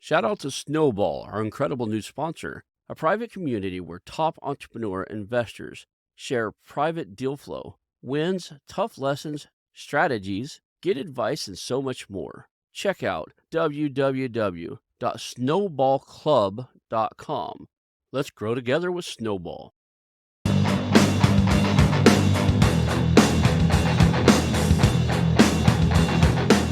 Shout out to Snowball, our incredible new sponsor, a private community where top entrepreneur investors share private deal flow, wins, tough lessons, strategies, get advice, and so much more. Check out www.snowballclub.com. Let's grow together with Snowball.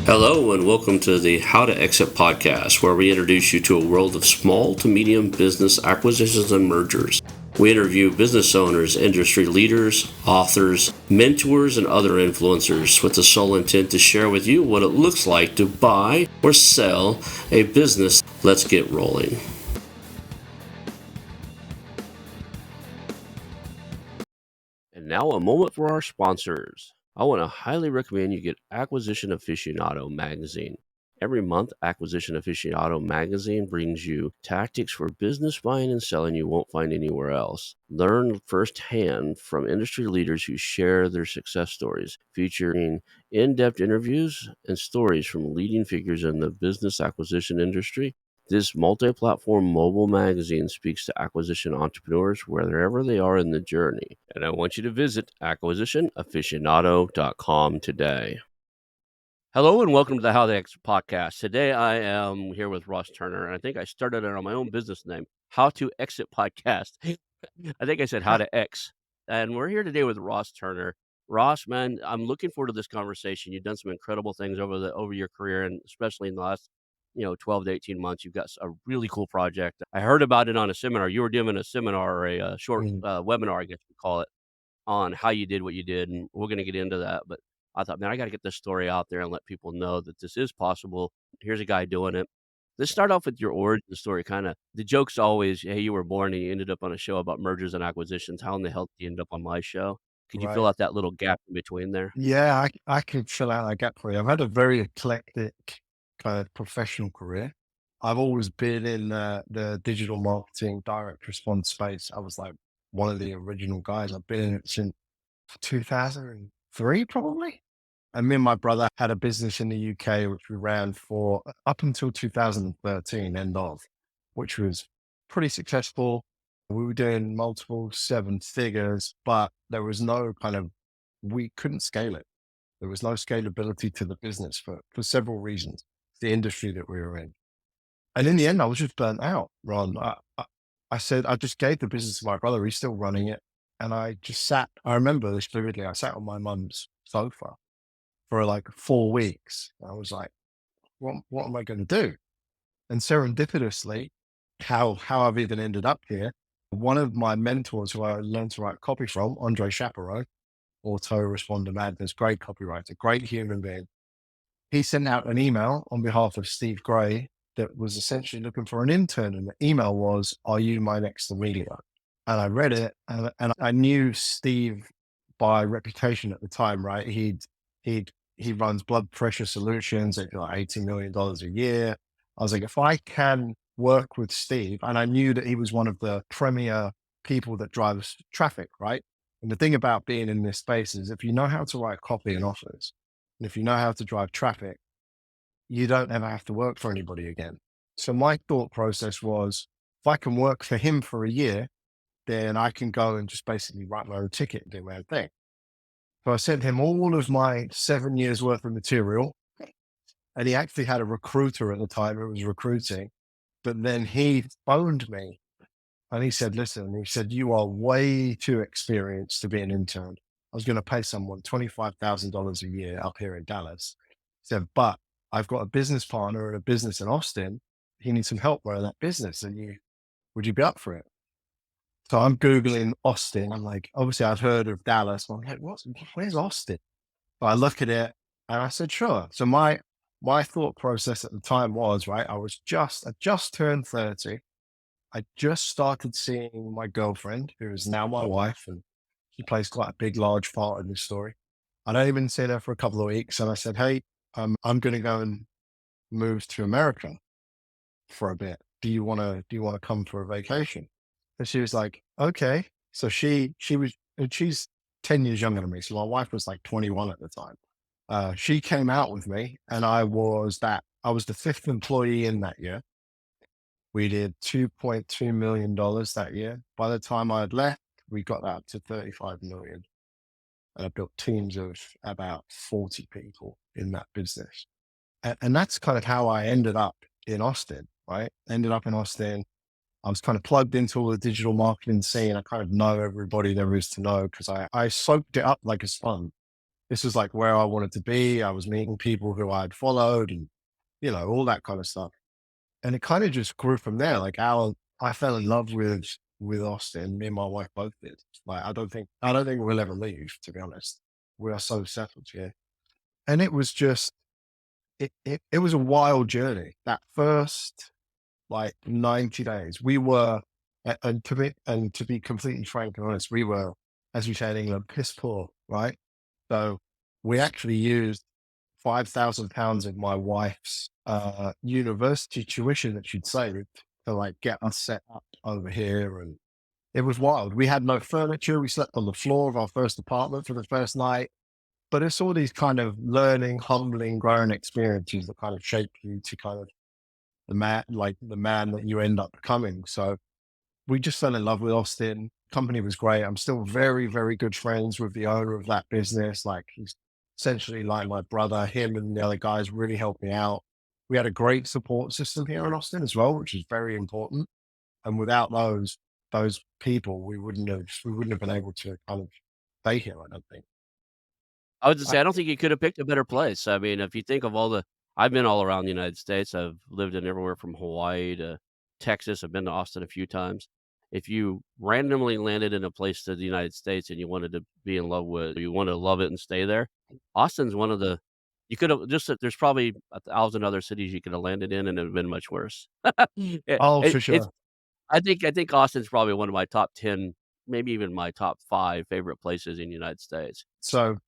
Hello, and welcome to the How to Exit podcast, where we introduce you to a world of small to medium business acquisitions and mergers. We interview business owners, industry leaders, authors, mentors, and other influencers with the sole intent to share with you what it looks like to buy or sell a business. Let's get rolling. And now a moment for our sponsors. I want to highly recommend you get Acquisition Aficionado magazine. Every month, Acquisition Aficionado magazine brings you tactics for business buying and selling you won't find anywhere else. Learn firsthand from industry leaders who share their success stories, featuring in-depth interviews and stories from leading figures in the business acquisition industry. This multi-platform mobile magazine speaks to acquisition entrepreneurs wherever they are in the journey. And I want you to visit acquisitionaficionado.com today. Hello and welcome to the How to Exit podcast. Today I am here with Ross Turner, and I think I started it on my own business name, How to Exit Podcast. I think I said How to X. And we're here today with Ross Turner. Ross, man, I'm looking forward to this conversation. You've done some incredible things over your career, and especially in the last 12 to 18 months. You've got a really cool project. I heard about it on a seminar. You were doing a seminar or a short Mm. webinar, I guess you call it, on how you did what you did, and we're going to get into that. But I thought, man, I got to get this story out there and let people know that this is possible. Here's a guy doing it. Let's start off with your origin story. Kind of the joke's always, hey, you were born and you ended up on a show about mergers and acquisitions. How in the hell did you end up on my show? Could you fill Right. out that little gap in between there? Yeah, I could fill out that gap for you. I've had a very eclectic kind of professional career. I've always been in the digital marketing direct response space. I was like one of the original guys. I've been in it since 2003, probably. And me and my brother had a business in the UK, which we ran for up until 2013, end of, which was pretty successful. We were doing multiple seven figures, but there was no we couldn't scale it. There was no scalability to the business for several reasons, the industry that we were in. And in the end, I was just burnt out, Ron. I said, I just gave the business to my brother. He's still running it. And I just sat, I remember this vividly. I sat on my mum's sofa for like 4 weeks. I was like, what am I going to do? And serendipitously, how I've even ended up here, one of my mentors who I learned to write copy from, Andre Chaperon, autoresponder madness, great copywriter, great human being. He sent out an email on behalf of Steve Gray that was essentially looking for an intern. And the email was, "Are you my next Amelia?" And I read it, and I knew Steve by reputation at the time, right? He'd he runs blood pressure solutions at like $80 million a year. I was like, if I can work with Steve, and I knew that he was one of the premier people that drives traffic, right? And the thing about being in this space is if you know how to write copy and offers, and if you know how to drive traffic, you don't ever have to work for anybody again. So my thought process was, if I can work for him for a year, then I can go and just basically write my own ticket and do my own thing. So I sent him all of my 7 years worth of material. And he actually had a recruiter at the time who was recruiting. But then he phoned me and he said, listen, he said, you are way too experienced to be an intern. I was going to pay someone $25,000 a year up here in Dallas. He said, but I've got a business partner and a business in Austin. He needs some help running that business. And would you be up for it? So I'm Googling Austin. I'm like, obviously I've heard of Dallas. I'm like, where's Austin? So I look at it and I said, sure. So my thought process at the time was, right, I just turned 30. I just started seeing my girlfriend, who is now my wife, and she plays quite a big, large part in this story. I'd only been seeing her for a couple of weeks, and I said, hey, I'm going to go and move to America for a bit. Do you want to come for a vacation? And she was like, okay. So she's 10 years younger than me. So my wife was like 21 at the time. She came out with me and I was the fifth employee in that year. We did $2.2 million that year. By the time I had left, we got that up to 35 million. And I built teams of about 40 people in that business. And that's kind of how I ended up in Austin, right? Ended up in Austin. I was kind of plugged into all the digital marketing scene. I kind of know everybody there is to know because I soaked it up like a sponge. This is like where I wanted to be. I was meeting people who I'd followed and, all that kind of stuff. And it kind of just grew from there. Like I fell in love with Austin. Me and my wife both did. Like I don't think we'll ever leave, to be honest. We are so settled here. And it was just it was a wild journey. That first like 90 days, we were and to be completely frank and honest, we were, as we say in England, piss poor, right? So we actually used £5,000 of my wife's university tuition that she'd saved to like get us set up over here. And it was wild. We had no furniture. We slept on the floor of our first apartment for the first night. But it's all these kind of learning, humbling, growing experiences that kind of shape you to kind of the man that you end up becoming. So we just fell in love with Austin. Company was great. I'm still very, very good friends with the owner of that business. Like he's essentially like my brother. Him and the other guys really helped me out. We had a great support system here in Austin as well, which is very important. And without those people, we wouldn't have been able to kind of stay here, I don't think. I would just I, say I don't think you could have picked a better place. I mean, if you think of all the I've been all around the United States. I've lived in everywhere from Hawaii to Texas. I've been to Austin a few times. If you randomly landed in a place to the United States and you wanted to be in love with you want to love it and stay there, Austin's one of the you could have just there's probably 1,000 other cities you could have landed in and it would have been much worse. oh, for It's sure. I think Austin's probably one of my top 10, maybe even my top 5 favorite places in the United States. So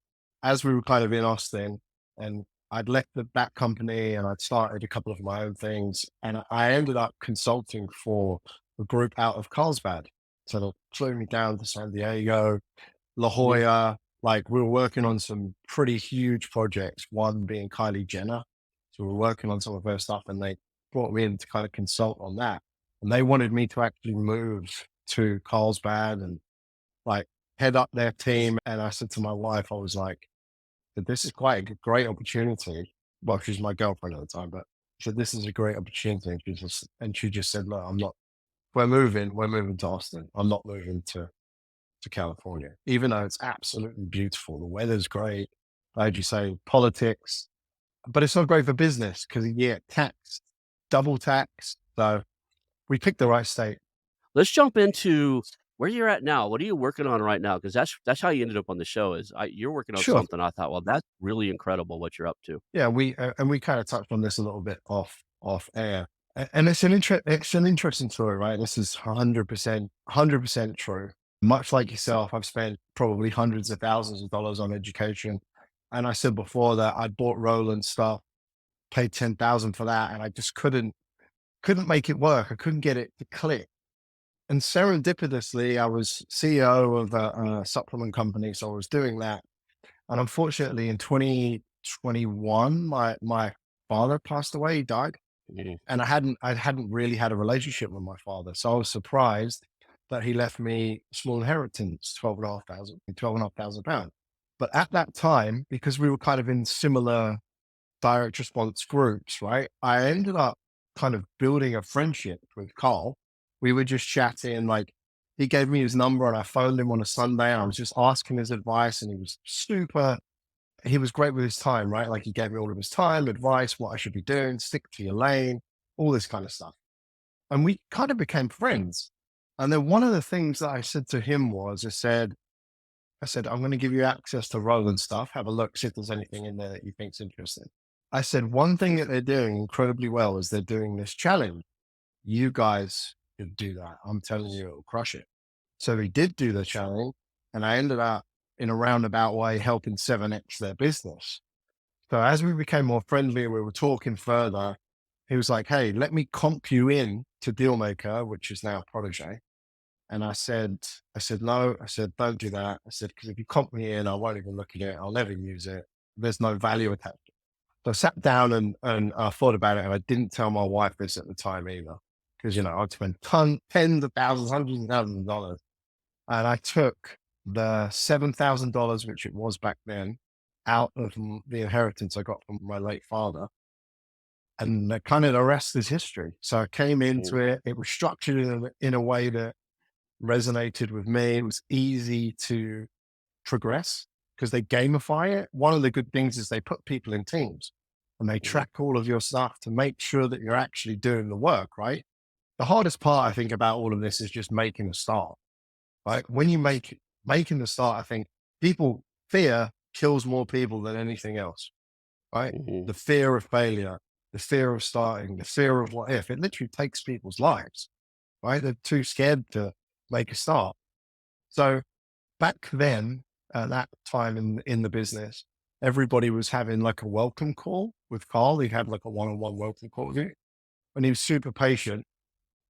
as we were kind of in Austin and I'd left that company and I'd started a couple of my own things and I ended up consulting for a group out of Carlsbad. So they flew me down to San Diego, La Mhm. Jolla. Like we were working on some pretty huge projects, one being Kylie Jenner. So we were working on some of her stuff and they brought me in to kind of consult on that. And they wanted me to actually move to Carlsbad and like head up their team. And I said to my wife, I was like, this is quite a great opportunity. Well, she's my girlfriend at the time, but she said, this is a great opportunity. And she just said, look, we're moving to Austin. I'm not moving to California, even though it's absolutely beautiful. The weather's great. Like you say, politics, but it's not great for business because you get taxed, double taxed. So we picked the right state. Let's jump into where you're at now. What are you working on right now? Because that's how you ended up on the show is you're working on Sure. something I thought, "Well, that's really incredible what you're up to." Yeah, we kind of touched on this a little bit off air, and it's an interesting story, right? This is 100% true. Much like yourself, I've spent probably hundreds of thousands of dollars on education, and I said before that I bought Roland stuff, paid 10,000 for that, and I just couldn't make it work. I couldn't get it to click. And serendipitously, I was CEO of a supplement company, so I was doing that and unfortunately, in 2021, my father passed away. He died, Mhm. and I hadn't really had a relationship with my father, so I was surprised that he left me a small inheritance, 12,500 pounds. But at that time, because we were kind of in similar direct response groups, right? I ended up kind of building a friendship with Carl. We were just chatting, like he gave me his number and I phoned him on a Sunday and I was just asking his advice and he was great with his time, right? Like he gave me all of his time, advice, what I should be doing, stick to your lane, all this kind of stuff. And we kind of became friends. And then one of the things that I said to him was, I said, I'm going to give you access to Roland stuff. Have a look, see if there's anything in there that you think's interesting. I said, one thing that they're doing incredibly well is they're doing this challenge. You guys should do that. I'm telling you, it'll crush it. So we did do the challenge, and I ended up in a roundabout way helping 7x their business. So as we became more friendly and we were talking further, he was like, "Hey, let me comp you in to Dealmaker, which is now Protege." And I said, no, I said, don't do that. I said, because if you comp me in, I won't even look at it. I'll never use it. There's no value attached. So I sat down and thought about it. And I didn't tell my wife this at the time either, because, I'd spent tens of thousands, hundreds of thousands of dollars. And I took the $7,000, which it was back then, out of the inheritance I got from my late father. And kind of the rest is history. So I came into Mhm. it. It was structured in a way that resonated with me. It was easy to progress because they gamify it. One of the good things is they put people in teams and they Mhm. track all of your stuff to make sure that you're actually doing the work, right? The hardest part, I think, about all of this is just making a start. Right? When you making the start, I think people fear kills more people than anything else, right? Mhm. The fear of failure, the fear of starting, the fear of what if, it literally takes people's lives, right? They're too scared to make a start. So back then, at that time in the business, everybody was having like a welcome call with Carl. He had like a one-on-one welcome call with you, and he was super patient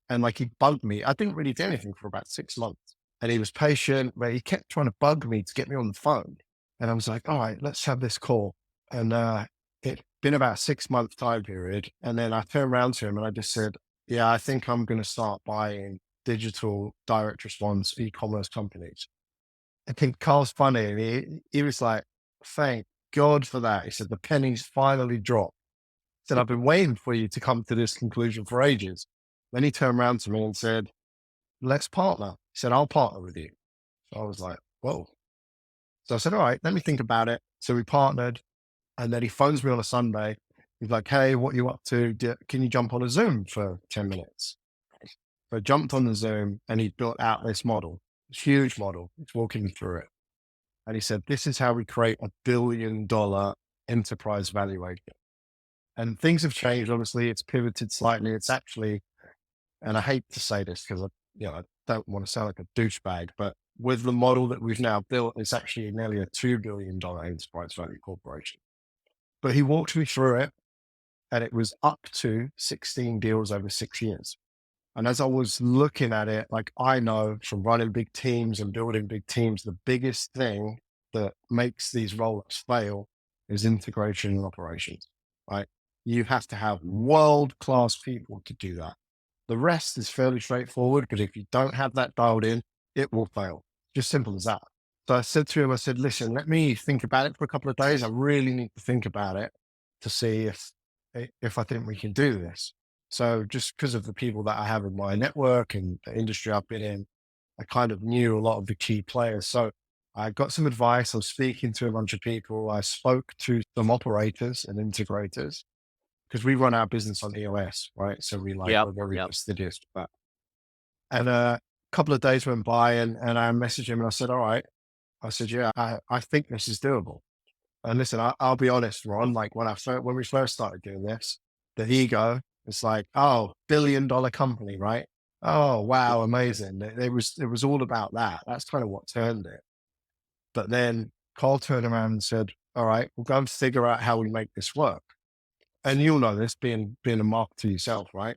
and like he bugged me. I didn't really do anything for about 6 months. And he was patient, but he kept trying to bug me to get me on the phone. And I was like, all right, let's have this call. And it'd been about a 6 month time period. And then I turned around to him and I just said, yeah, I think I'm going to start buying digital direct response e-commerce companies. I think Carl's funny. And he was like, thank God for that. He said, the pennies finally dropped. He said, I've been waiting for you to come to this conclusion for ages. Then he turned around to me and said, let's partner. He said, I'll partner with you. So I was like, whoa. So I said, all right, let me think about it. So we partnered. And then he phones me on a Sunday. He's like, hey, what are you up to? Can you jump on a Zoom for 10 minutes? So I jumped on the Zoom and he built out this model, this huge model. He's walking me through it. And he said, this is how we create $1 billion enterprise valuation. And things have changed. Obviously, it's pivoted slightly. It's actually, and I hate to say this because I don't want to sound like a douchebag, but with the model that we've now built, it's actually nearly a $2 billion enterprise value corporation. But he walked me through it, and it was up to 16 deals over 6 years. And as I was looking at it, like I know from running big teams and building big teams, the biggest thing that makes these roll-ups fail is integration and operations, right? You have to have world-class people to do that. The rest is fairly straightforward, but if you don't have that dialed in, it will fail. Just simple as that. So I said to him, I said, listen, let me think about it for a couple of days. I really need to think about it to see if I think we can do this. So just because of the people that I have in my network and the industry I've been in, I kind of knew a lot of the key players. So I got some advice. I was speaking to a bunch of people. I spoke to some operators and integrators because we run our business on EOS, right? So Yep. we're very Yep. fastidious. But and a couple of days went by and I messaged him and I said, all right. I said, yeah, I think this is doable. And listen, I'll be honest, Ron, like when we first started doing this, the ego, it's like, oh, $1 billion company, right? Oh, wow, amazing. It was all about that. That's kind of what turned it. But then Carl turned around and said, all right, we'll go and figure out how we make this work. And you'll know this being a marketer yourself, right?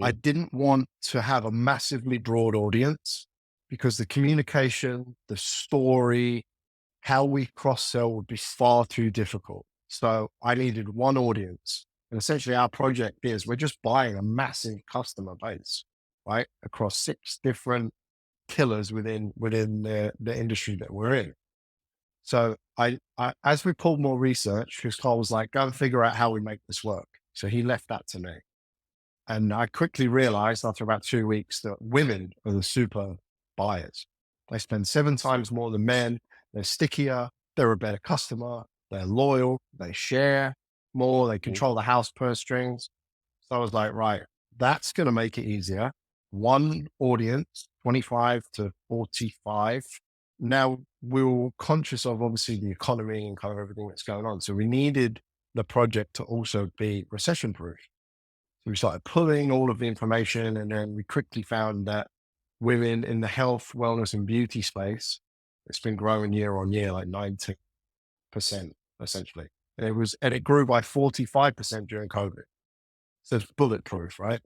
I Mhm. didn't want to have a massively broad audience because the communication, the story, how we cross sell would be far too difficult. So I needed one audience. And essentially, our project is we're just buying a massive customer base, right? Across 6 different pillars within the industry that we're in. So as we pulled more research, because Carl was like, go and figure out how we make this work. So he left that to me. And I quickly realized after about 2 weeks that women are the super buyers. They spend 7 times more than men. They're stickier. They're a better customer. They're loyal. They share more. They Mhm. control the house purse strings. So I was like, right, that's going to make it easier. One audience, 25 to 45. Now we were conscious of obviously the economy and kind of everything that's going on. So we needed the project to also be recession proof. So we started pulling all of the information, and then we quickly found that women in the health, wellness, and beauty space, it's been growing year on year, like 90% essentially. And it grew by 45% during COVID. So it's bulletproof, right?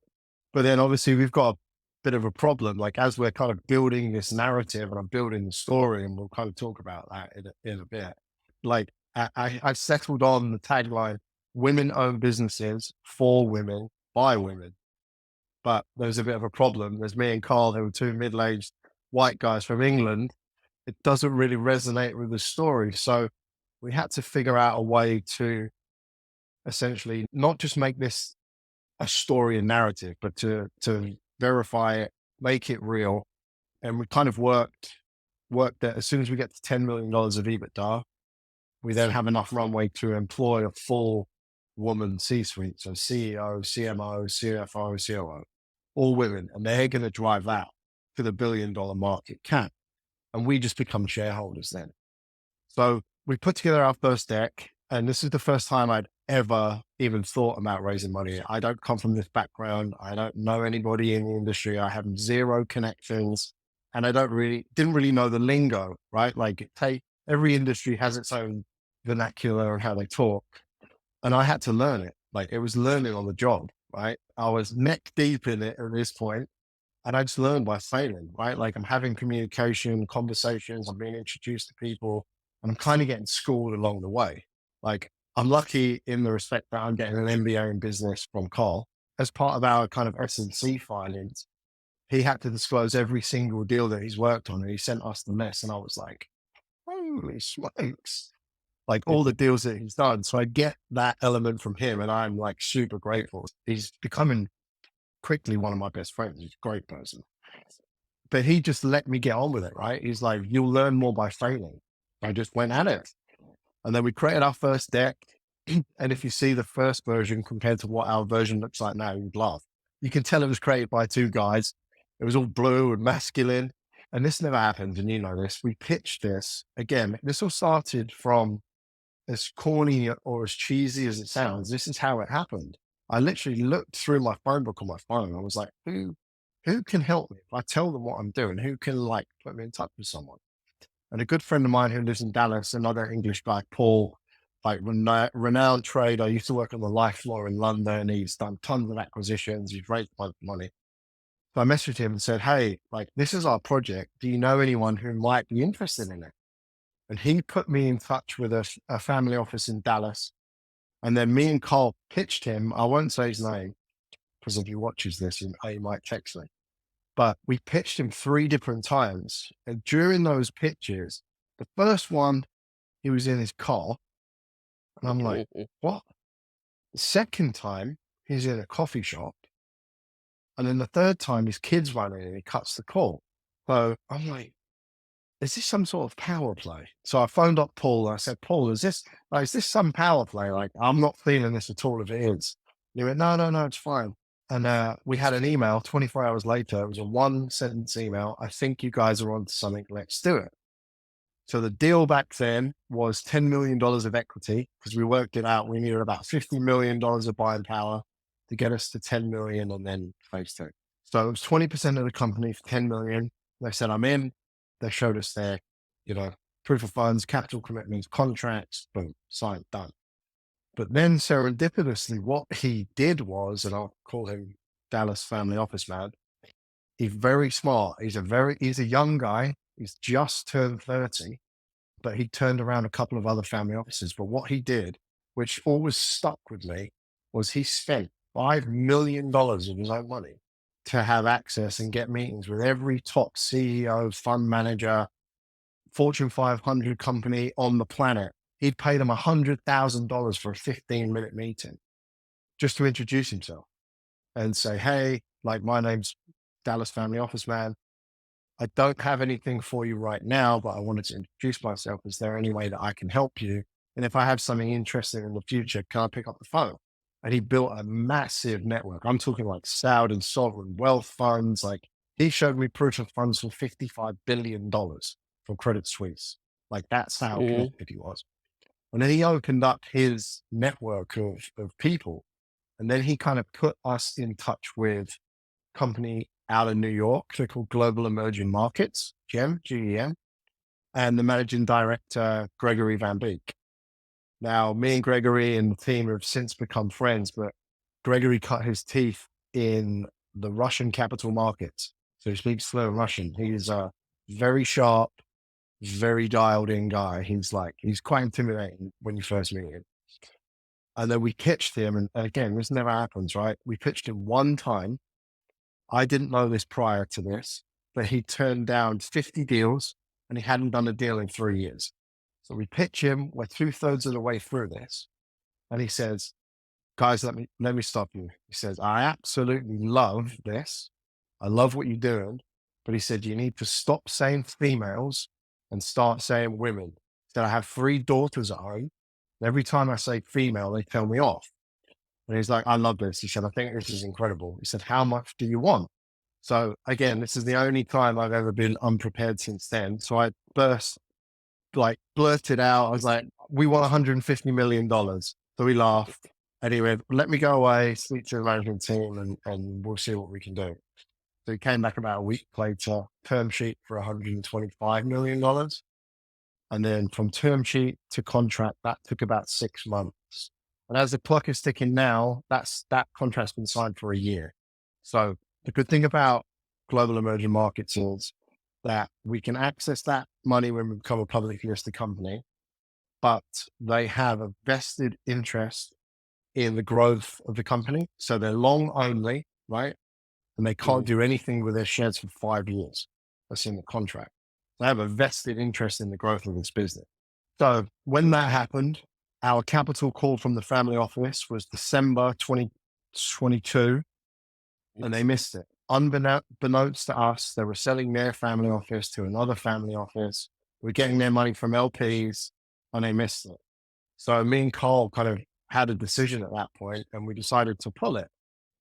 But then obviously we've got a bit of a problem. Like as we're kind of building this narrative and I'm building the story, and we'll kind of talk about that in a bit. Like I settled on the tagline: women own businesses for women by women. but there was a bit of a problem. There's me and Carl, who were two middle-aged white guys from England. It doesn't really resonate with the story. So we had to figure out a way to essentially not just make this a story and narrative, but to verify it, make it real. And we kind of worked that as soon as we get to $10 million of EBITDA, we then have enough runway to employ a full woman C-suite. So CEO, CMO, CFO, COO, all women, and they're going to drive that to the $1 billion market cap. And we just become shareholders then. So we put together our first deck, and this is the first time I'd ever even thought about raising money. I don't come from this background. I don't know anybody in the industry. I have zero connections, and I didn't really know the lingo, right? Like, every industry has its own vernacular and how they talk, and I had to learn it. Like, it was learning on the job, right? I was neck deep in it at this point, and I just learned by failing, right? Like, I'm having communication, conversations, I'm being introduced to people, and I'm kind of getting schooled along the way. Like, I'm lucky in the respect that I'm getting an MBA in business from Carl. As part of our kind of S&C filings, he had to disclose every single deal that he's worked on, and he sent us the list. And I was like, holy smokes, like all the deals that he's done. So I get that element from him, and I'm like super grateful. He's becoming quickly one of my best friends. He's a great person. But he just let me get on with it, right? He's like, you'll learn more by failing. I just went at it. And then we created our first deck. And if you see the first version compared to what our version looks like now, you'd laugh. You can tell it was created by two guys. It was all blue and masculine. And this never happened. And you know this. We pitched this again. This all started from, as corny or as cheesy as it sounds, this is how it happened. I literally looked through my phone book on my phone. I was like, who can help me? If I tell them what I'm doing, who can like put me in touch with someone? And a good friend of mine who lives in Dallas, another English guy, Paul, like renowned trader, used to work on the life floor in London. He's done tons of acquisitions. He's raised a bunch of money. So I messaged him and said, hey, like, this is our project. Do you know anyone who might be interested in it? And he put me in touch with a family office in Dallas. And then me and Carl pitched him. I won't say his name because if he watches this, he might text me. But we pitched him 3 different times. And during those pitches, the first one, he was in his car. And I'm like, what? The second time, he's in a coffee shop. And then the third time, his kids run in and he cuts the call. So I'm like, is this some sort of power play? So I phoned up Paul and I said, Paul, is this some power play? Like, I'm not feeling this at all if it is. And he went, no, it's fine. And we had an email 24 hours later. It was a 1 sentence email. I think you guys are onto something. Let's do it. So the deal back then was $10 million of equity because we worked it out. We needed about $50 million of buying power to get us to 10 million and then phase two. So it was 20% of the company for 10 million. They said, I'm in. They showed us their, proof of funds, capital commitments, contracts, boom, signed, done. But then serendipitously, what he did was, and I'll call him Dallas family office man, he's very smart. He's a young guy. He's just turned 30, but he turned around a couple of other family offices. But what he did, which always stuck with me, was he spent $5 million of his own money to have access and get meetings with every top CEO, fund manager, Fortune 500 company on the planet. He'd pay them $100,000 for a 15-minute meeting just to introduce himself and say, hey, like, my name's Dallas family office man. I don't have anything for you right now, but I wanted to introduce myself. Is there any way that I can help you? And if I have something interesting in the future, can I pick up the phone? And he built a massive network. I'm talking like Saud and sovereign wealth funds. Like, he showed me proof of funds for $55 billion from Credit Suisse. Like, that's how Mhm. connected he was. And then he opened up his network of people. And then he kind of put us in touch with company out of New York. They're called Global Emerging Markets, GEM, and the managing director, Gregory Van Beek. Now, me and Gregory and the team have since become friends, but Gregory cut his teeth in the Russian capital markets. So he speaks fluent Russian. He's a very sharp, very dialed in guy. He's quite intimidating when you first meet him. And then we pitched him, and again, this never happens, right? We pitched him one time I didn't know this prior to this, but he turned down 50 deals and he hadn't done a deal in 3 years. So we pitch him, we're two-thirds of the way through this. And he says, guys, let me stop you. He says, I absolutely love this. I love what you're doing. But he said, you need to stop saying females and start saying women. He said, I have three daughters at home. And every time I say female, they tell me off. And he's like, I love this. He said, I think this is incredible. He said, how much do you want? So again, this is the only time I've ever been unprepared since then. So I blurted out. I was like, we want $150 million. So we laughed. And he went, let me go away, speak to the management team, and we'll see what we can do. So he came back about a week later, term sheet for $125 million. And then from term sheet to contract, that took about 6 months. And as the clock is ticking now, that contract's been signed for a year. So the good thing about global emerging markets is that we can access that money when we become a publicly listed company, but they have a vested interest in the growth of the company. So they're long only, right? And they can't Mhm. do anything with their shares for 5 years. That's in the contract. They have a vested interest in the growth of this business. So when that happened, our capital call from the family office was December 2022, and they missed it. Unbeknownst to us, they were selling their family office to another family office. We're getting their money from LPs, and they missed it. So me and Carl kind of had a decision at that point, and we decided to pull it.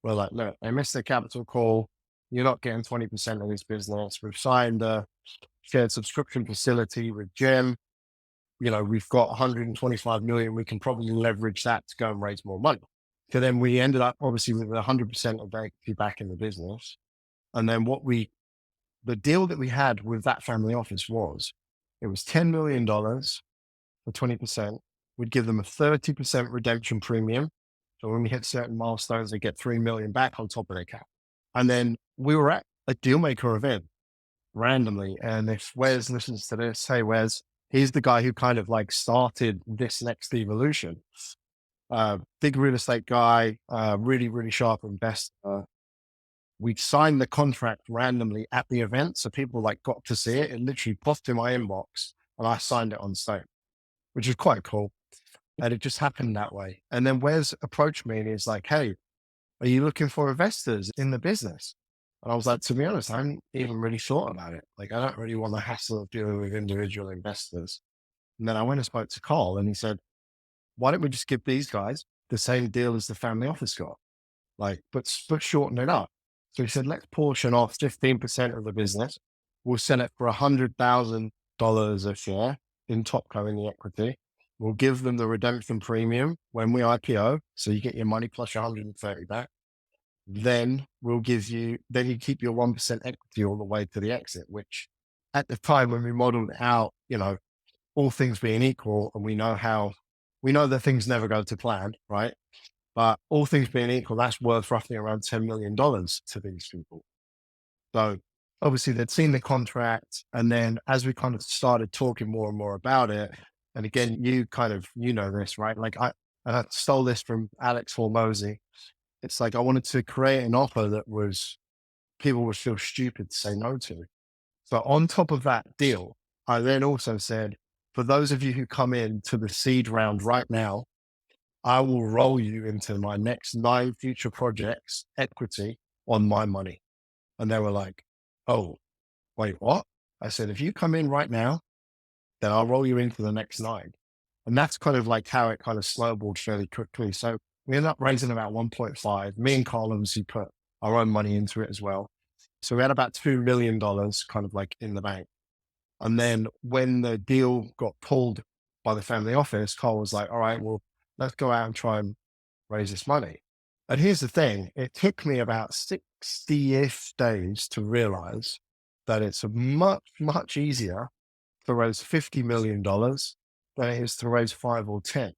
We're like, look, they missed their capital call. You're not getting 20% of this business. We've signed a shared subscription facility with Jim. We've got 125 million. We can probably leverage that to go and raise more money. So then we ended up obviously with 100% of the equity back in the business. And then the deal that we had with that family office was, it was $10 million for 20%. We'd give them a 30% redemption premium. So when we hit certain milestones, they get 3 million back on top of their cap. And then we were at a dealmaker event randomly. And if Wes listens to this, hey, Wes, he's the guy who kind of like started this next evolution. Big real estate guy, really, really sharp investor. We signed the contract randomly at the event. So people like got to see it. It literally popped in my inbox and I signed it on stage, which is quite cool. And it just happened that way. And then Wes approached me and he's like, hey, are you looking for investors in the business? And I was like, to be honest, I haven't even really thought about it. Like, I don't really want the hassle of dealing with individual investors. And then I went and spoke to Carl and he said, why don't we just give these guys the same deal as the family office got? Like, but shorten it up. So he said, let's portion off 15% of the business. We'll sell it for $100,000 a share in Topco in the equity. We'll give them the redemption premium when we IPO. So you get your money plus your 130 back. Then then you keep your 1% equity all the way to the exit, which at the time when we modeled it out, all things being equal, and we know that things never go to plan, right? But all things being equal, that's worth roughly around $10 million to these people. So obviously they'd seen the contract. And then as we kind of started talking more and more about it, and again, you know this, right? And I stole this from Alex Hormozy. It's like, I wanted to create an offer that people would feel stupid to say no to. So on top of that deal, I then also said, for those of you who come in to the seed round right now, I will roll you into my next 9 future projects equity on my money. And they were like, oh, wait, what? I said, if you come in right now, then I'll roll you into the next 9. And that's kind of like how it kind of snowballed fairly quickly. So we ended up raising about 1.5. Me and Carl obviously put our own money into it as well. So we had about $2 million kind of like in the bank. And then when the deal got pulled by the family office, Carl was like, all right, well, let's go out and try and raise this money. And here's the thing, it took me about 60-ish days to realize that it's much, much easier to raise $50 million than it is to raise 5 or 10,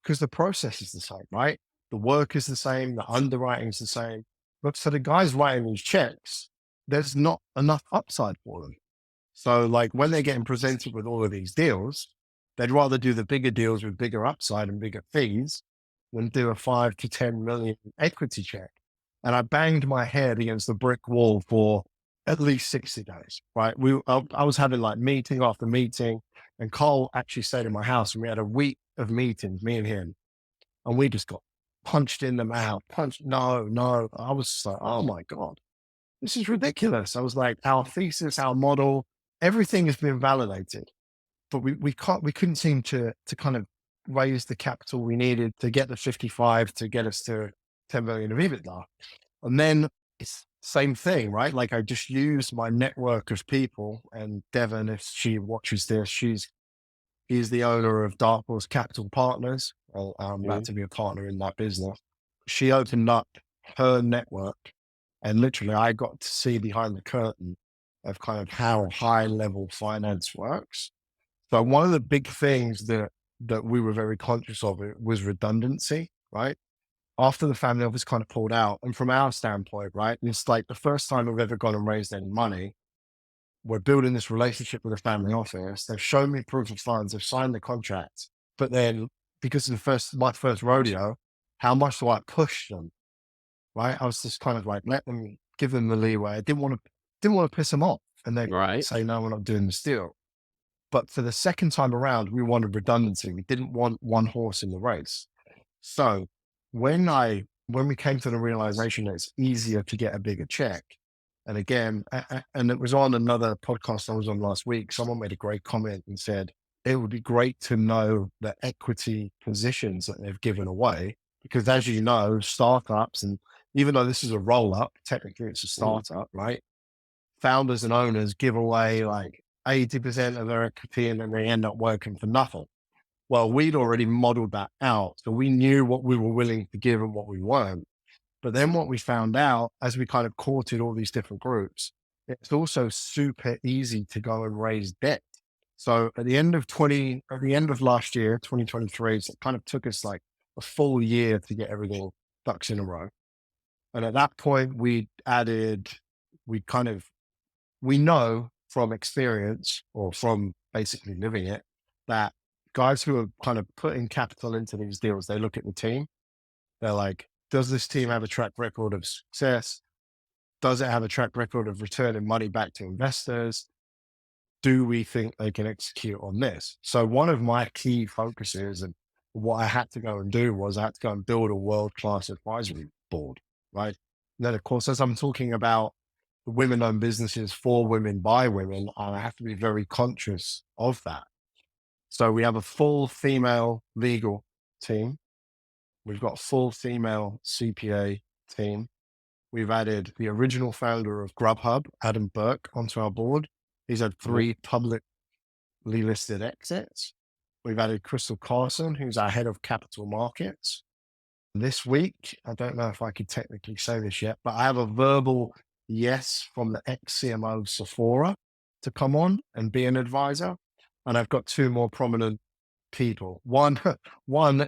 because the process is the same, right? The work is the same, the underwriting is the same. But so the guys writing these checks, there's not enough upside for them. So like when they're getting presented with all of these deals, they'd rather do the bigger deals with bigger upside and bigger fees than do a 5 to 10 million equity check. and I banged my head against the brick wall for at least 60 days, right? I was having like meeting after meeting, and Cole actually stayed in my house, and we had a week of meetings, me and him, and we just got punched in the mouth, punched. No, no. I was just like, oh my God, this is ridiculous. I was like, our thesis, our model, everything has been validated, but we couldn't seem to kind of raise the capital we needed to get the 55 to get us to 10 million of EBITDA. And then it's same thing, right? Like I just use my network of people, and Devon, if she watches this, he's the owner of Dark Horse Capital Partners. Well, I'm about Mhm. to be a partner in that business. She opened up her network, and literally I got to see behind the curtain of kind of how high level finance works. So one of the big things that we were very conscious of it was redundancy, right? After the family office kind of pulled out, and from our standpoint, right, it's like the first time we've ever gone and raised any money. We're building this relationship with the family office. They've shown me proof of funds. They've signed the contract. But then, because of my first rodeo, how much do I push them? Right? I was just kind of like, give them the leeway. I didn't want to piss them off, and they Right. say, no, we're not doing this deal. But for the second time around, we wanted redundancy. We didn't want one horse in the race. So when we came to the realization that it's easier to get a bigger check, and again, and it was on another podcast I was on last week, someone made a great comment and said it would be great to know the equity positions that they've given away, because as you know, startups, and even though this is a roll up, technically it's a Mhm. startup, right? Founders and owners give away like 80% of their equity, and then they end up working for nothing. Well, we'd already modeled that out. So we knew what we were willing to give and what we weren't. But then what we found out as we kind of courted all these different groups, it's also super easy to go and raise debt. So at the end of last year, 2023, so it kind of took us like a full year to get everything ducks in a row. And at that point, we kind of we know from experience, or from basically living it, that guys who are kind of putting capital into these deals, they look at the team. They're like, does this team have a track record of success? Does it have a track record of returning money back to investors? Do we think they can execute on this? So one of my key focuses, and what I had to go and do, was I had to go and build a world-class advisory board, right? And then of course, as I'm talking about women-owned businesses for women by women, I have to be very conscious of that. So we have a full female legal team. We've got a full female CPA team. We've added the original founder of Grubhub, Adam Burke, onto our board. He's had Mhm. 3 publicly listed exits. We've added Crystal Carson, who's our head of capital markets. This week, I don't know if I could technically say this yet, but I have a verbal yes from the ex-CMO of Sephora to come on and be an advisor. And I've got 2 more prominent people. One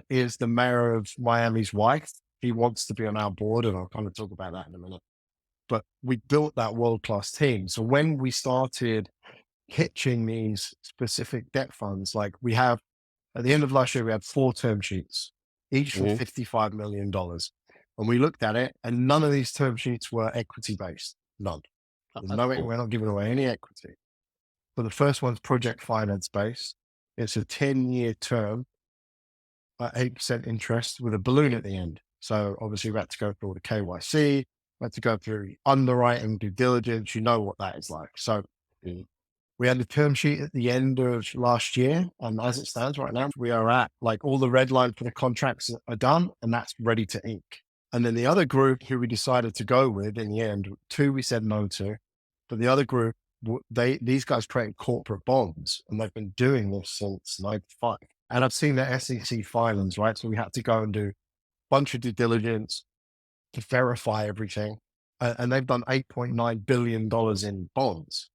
is the mayor of Miami's wife. He wants to be on our board, and I'll kind of talk about that in a minute. But we built that world-class team. So when we started pitching these specific debt funds, like we have at the end of last year, we had 4 term sheets, each for Mhm. $55 million. And we looked at it, and none of these term sheets were equity based. None. Oh, There's that's no, cool. we're not giving away any equity. But the first one's project finance based. It's a 10-year term at 8% interest with a balloon at the end. So obviously we had to go through all the KYC, we had to go through underwriting, due diligence. You know what that is like. So Mhm. we had the term sheet at the end of last year. And as it stands right now, we are at like all the red line for the contracts are done, and that's ready to ink. And then the other group who we decided to go with in the end, 2 we said no to, but the other group, these guys created corporate bonds, and they've been doing this since '95. And I've seen the SEC filings, right? So we had to go and do a bunch of due diligence to verify everything. And they've done $8.9 billion in bonds.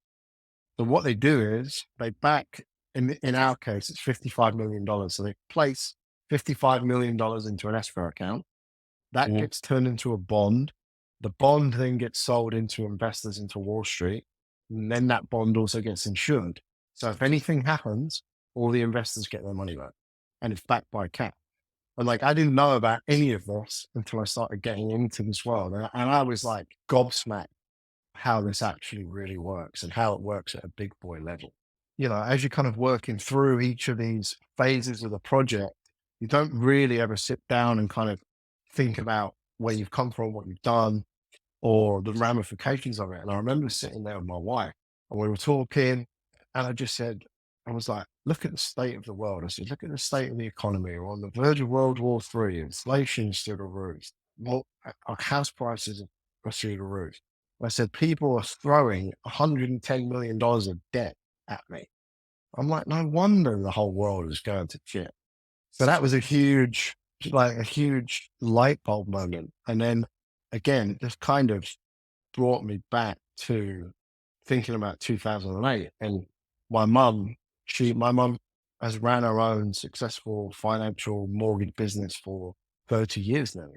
So what they do is they back, in our case, it's $55 million. So they place $55 million into an escrow account. That Mhm. gets turned into a bond. The bond then gets sold into investors into Wall Street. And then that bond also gets insured. So if anything happens, all the investors get their money back. And it's backed by cash. And like, I didn't know about any of this until I started getting into this world. And I was like gobsmacked how this actually really works and how it works at a big boy level. You know, as you're kind of working through each of these phases of the project, you don't really ever sit down and kind of think about where you've come from, what you've done, or the ramifications of it. And I remember sitting there with my wife and we were talking, and I just said, I was like, look at the state of the world. I said, look at the state of the economy. We're on the verge of World War III. Inflation's through the roof. Well, our house prices are through the roof. I said, people are throwing $110 million of debt at me. I'm like, no wonder the whole world is going to shit. So that was a huge, like a huge light bulb moment. And then again, it just kind of brought me back to thinking about 2008. And my mum, my mum has ran her own successful financial mortgage business for 30 years now.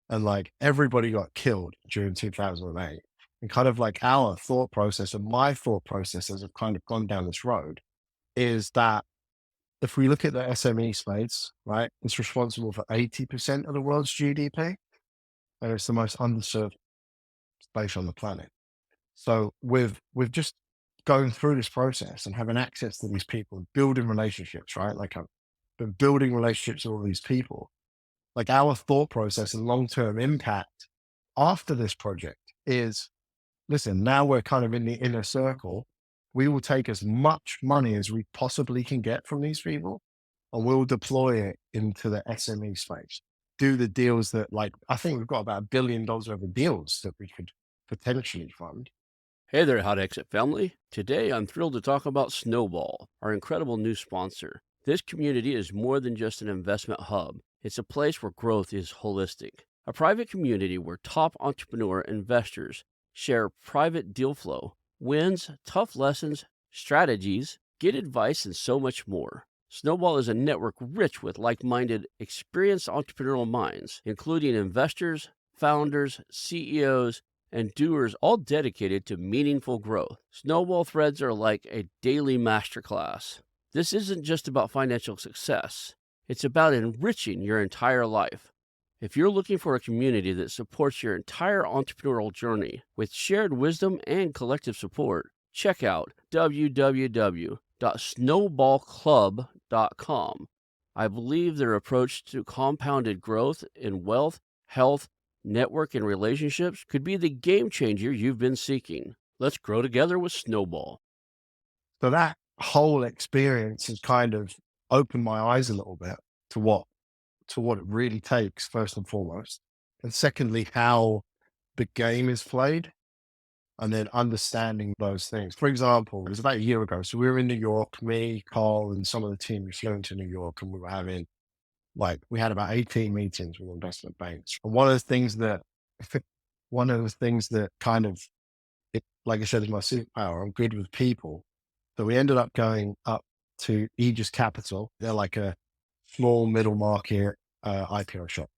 And like everybody got killed during 2008. And kind of like our thought process and my thought process as I've kind of gone down this road is that if we look at the SME space, right, it's responsible for 80% of the world's GDP, and it's the most underserved space on the planet. So with just going through this process and having access to these people, building relationships, right? Like I've been building relationships with all these people. Like our thought process and long-term impact after this project is listen, now we're kind of in the inner circle. We will take as much money as we possibly can get from these people and we'll deploy it into the SME space. Do the deals that, like, I think we've got about $1 billion worth of deals that we could potentially fund. Hey there, Hot Exit family. Today I'm thrilled to talk about Snowball, our incredible new sponsor. This community is more than just an investment hub, it's a place where growth is holistic. A private community where top entrepreneur investors share private deal flow, wins, tough lessons, strategies, get advice, and so much more. Snowball is a network rich with like minded, experienced entrepreneurial minds, including investors, founders, CEOs, and doers all dedicated to meaningful growth. Snowball threads are like a daily masterclass. This isn't just about financial success, it's about enriching your entire life. If you're looking for a community that supports your entire entrepreneurial journey with shared wisdom and collective support, check out www.snowballclub.com. I believe their approach to compounded growth in wealth, health, network, and relationships could be the game changer you've been seeking. Let's grow together with Snowball. So that whole experience has kind of opened my eyes a little bit to what it really takes, first and foremost. And secondly, how the game is played and then understanding those things. For example, it was about a year ago. So we were in New York, me, Carl, and some of the team we flew into New York and we were having like we had about 18 meetings with investment banks. And one of the things that one of the things that kind of it, like I said, is my superpower. I'm good with people. So we ended up going up to Aegis Capital. They're like a small middle market IPO shop.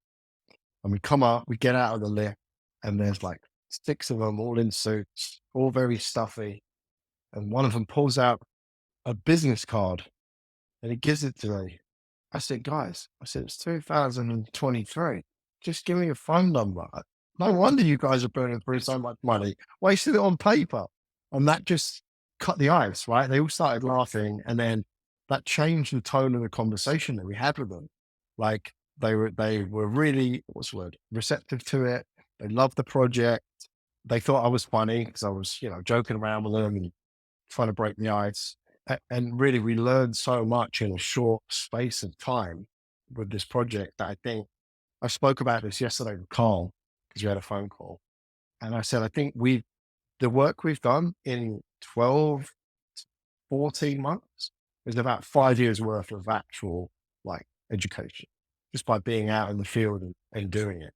And we come up, we get out of the lift, and there's like six of them all in suits, all very stuffy. And one of them pulls out a business card and he gives it to me. I said, guys, I said, it's 2023. Just give me a phone number. No wonder you guys are burning through so much money, wasting it on paper. And that just cut the ice, right? They all started laughing. And then that changed the tone of the conversation that we had with them. Like they were really, what's the word, receptive to it. They loved the project. They thought I was funny because I was, joking around with them and trying to break the ice. And really, we learned so much in a short space of time with this project that I think I spoke about this yesterday with Carl because we had a phone call. And I said, I think the work we've done in 12, 14 months is about 5 years worth of actual like education just by being out in the field and doing it.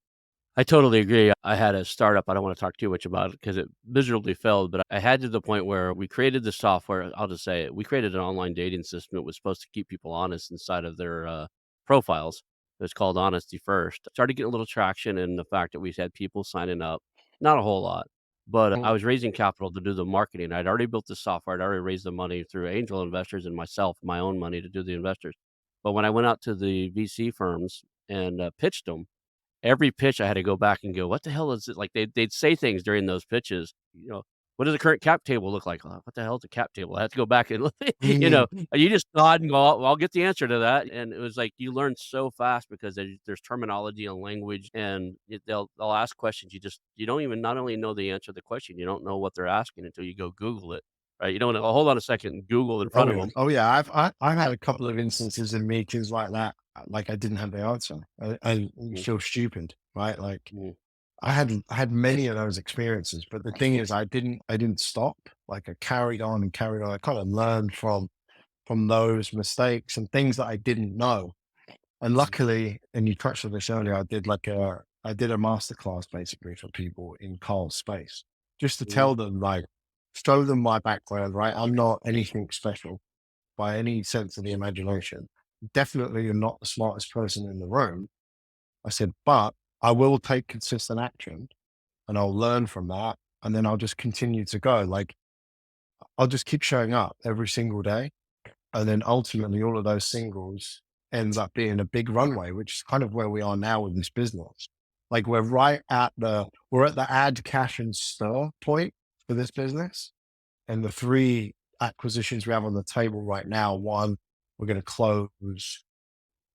I totally agree. I had a startup. I don't want to talk too much about it because it miserably failed, but I had to the point where we created the software. I'll just say it. We created an online dating system that was supposed to keep people honest inside of their profiles. It's called Honesty First. Started getting a little traction in the fact that we had people signing up, not a whole lot, but I Mm. was raising capital to do the marketing. I'd already built the software. I'd already raised the money through angel investors and myself, my own money to do the investors. But when I went out to the VC firms and, pitched them, every pitch I had to go back and go, "What the hell is it?" Like, they'd say things during those pitches, "What does the current cap table look like?" What the hell is a cap table?" I had to go back and look, Mm. you just nod and go, "I'll get the answer to that," and it was like you learn so fast because there's terminology and language, and they'll ask questions you don't even not only know the answer to the question, you don't know what they're asking until you go Google it, right? You don't wanna, "Oh, hold on a second," Google in Oh front of yeah. them. Oh yeah. I've had a couple of instances in meetings like that. Like I didn't have the answer. I you Mm, feel stupid, right? Like mm, I had many of those experiences, but the thing is, I didn't stop. Like I carried on and carried on. I kind of learned from those mistakes and things that I didn't know. And mm, luckily, and you touched on this earlier, I did a masterclass basically for people in Carl's space, just to mhm, tell them, like, show them my background, right? I'm not anything special by any sense of the imagination. Definitely you're not the smartest person in the room. I said, but I will take consistent action and I'll learn from that. And then I'll just continue to go. Like I'll just keep showing up every single day. And then ultimately all of those singles ends up being a big runway, which is kind of where we are now with this business. Like we're at the add cash and stir point for this business. And the three acquisitions we have on the table right now, one we're going to close,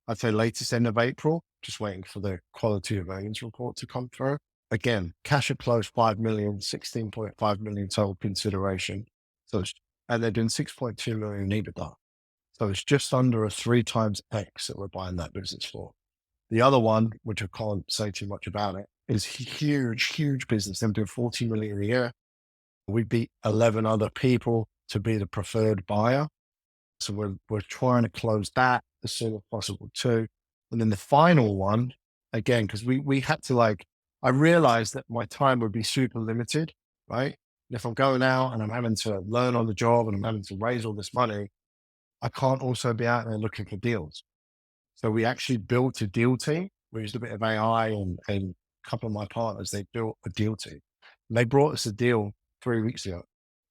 I'd say latest end of April, just waiting for the quality of earnings report to come through. Again, cash at close 5 million, 16.5 million total consideration. So and they're doing 6.2 million EBITDA. So it's just under a 3 times X that we're buying that business for. The other one, which I can't say too much about it, is huge, huge business. They're doing 40 million a year. We beat 11 other people to be the preferred buyer. So we're trying to close that as soon as possible too. And then the final one, again, because we had to like, I realized that my time would be super limited, right? And if I'm going out and I'm having to learn on the job and I'm having to raise all this money, I can't also be out there looking for deals. So we actually built a deal team. We used a bit of AI and a couple of my partners, they built a deal team. And they brought us a deal 3 weeks ago.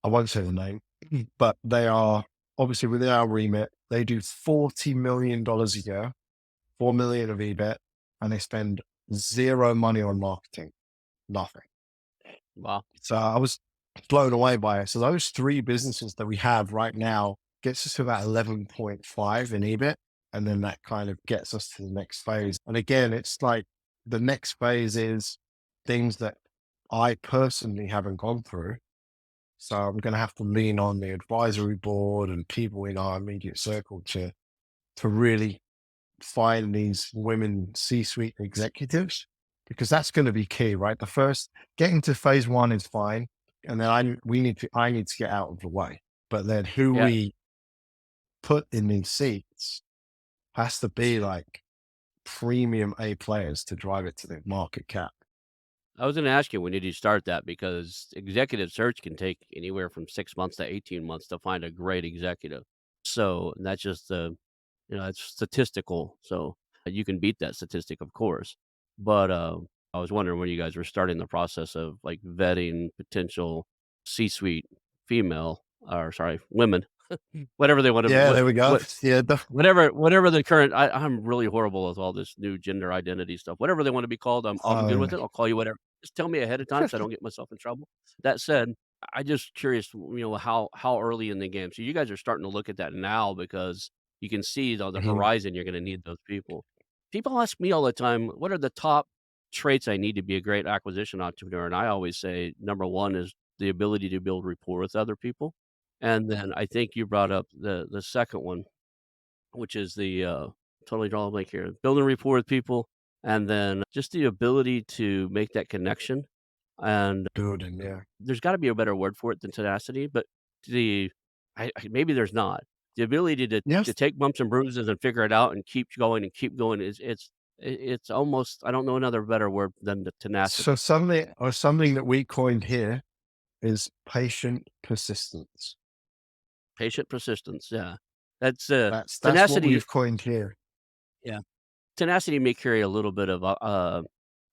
I won't say the name, but they are obviously within our remit. They do $40 million a year, 4 million of EBIT, and they spend zero money on marketing, nothing. wow. So I was blown away by it. So those three businesses that we have right now gets us to about 11.5 in EBIT. And then that kind of gets us to the next phase. And again, it's like the next phase is things that I personally haven't gone through. So I'm going to have to lean on the advisory board and people in our immediate circle to really find these women C-suite executives because that's going to be key, right? The first getting to phase one is fine, and then I need to get out of the way. But then who Yeah. we put in these seats has to be like premium A players to drive it to the market cap. I was gonna ask you, when did you start that? Because executive search can take anywhere from 6 months to 18 months to find a great executive. So, that's just it's statistical, so you can beat that statistic, of course. But, I was wondering when you guys were starting the process of, like, vetting potential C-suite female or sorry, women, whatever they wanna Yeah, there we go. what Yeah, whatever the current I'm really horrible with all this new gender identity stuff. Whatever they wanna be called, I'm good yeah. with it. I'll call you whatever. Just tell me ahead of time so I don't get myself in trouble. That said, I just curious, how early in the game. So you guys are starting to look at that now because you can see on the Mhm. horizon you're gonna need those people. People ask me all the time, what are the top traits I need to be a great acquisition entrepreneur? And I always say number 1 is the ability to build rapport with other people. And then I think you brought up the second one, which is the, totally drawing a blank here, building rapport with people, and then just the ability to make that connection, and Building, yeah. there's gotta be a better word for it than tenacity, but the maybe there's not. The ability to Yes. take bumps and bruises and figure it out and keep going is it's almost I don't know another better word than the So tenacity. something that we coined here is patient persistence. Patient persistence, yeah. That's, That's what tenacity we've coined here. yeah. Tenacity may carry a little bit of, what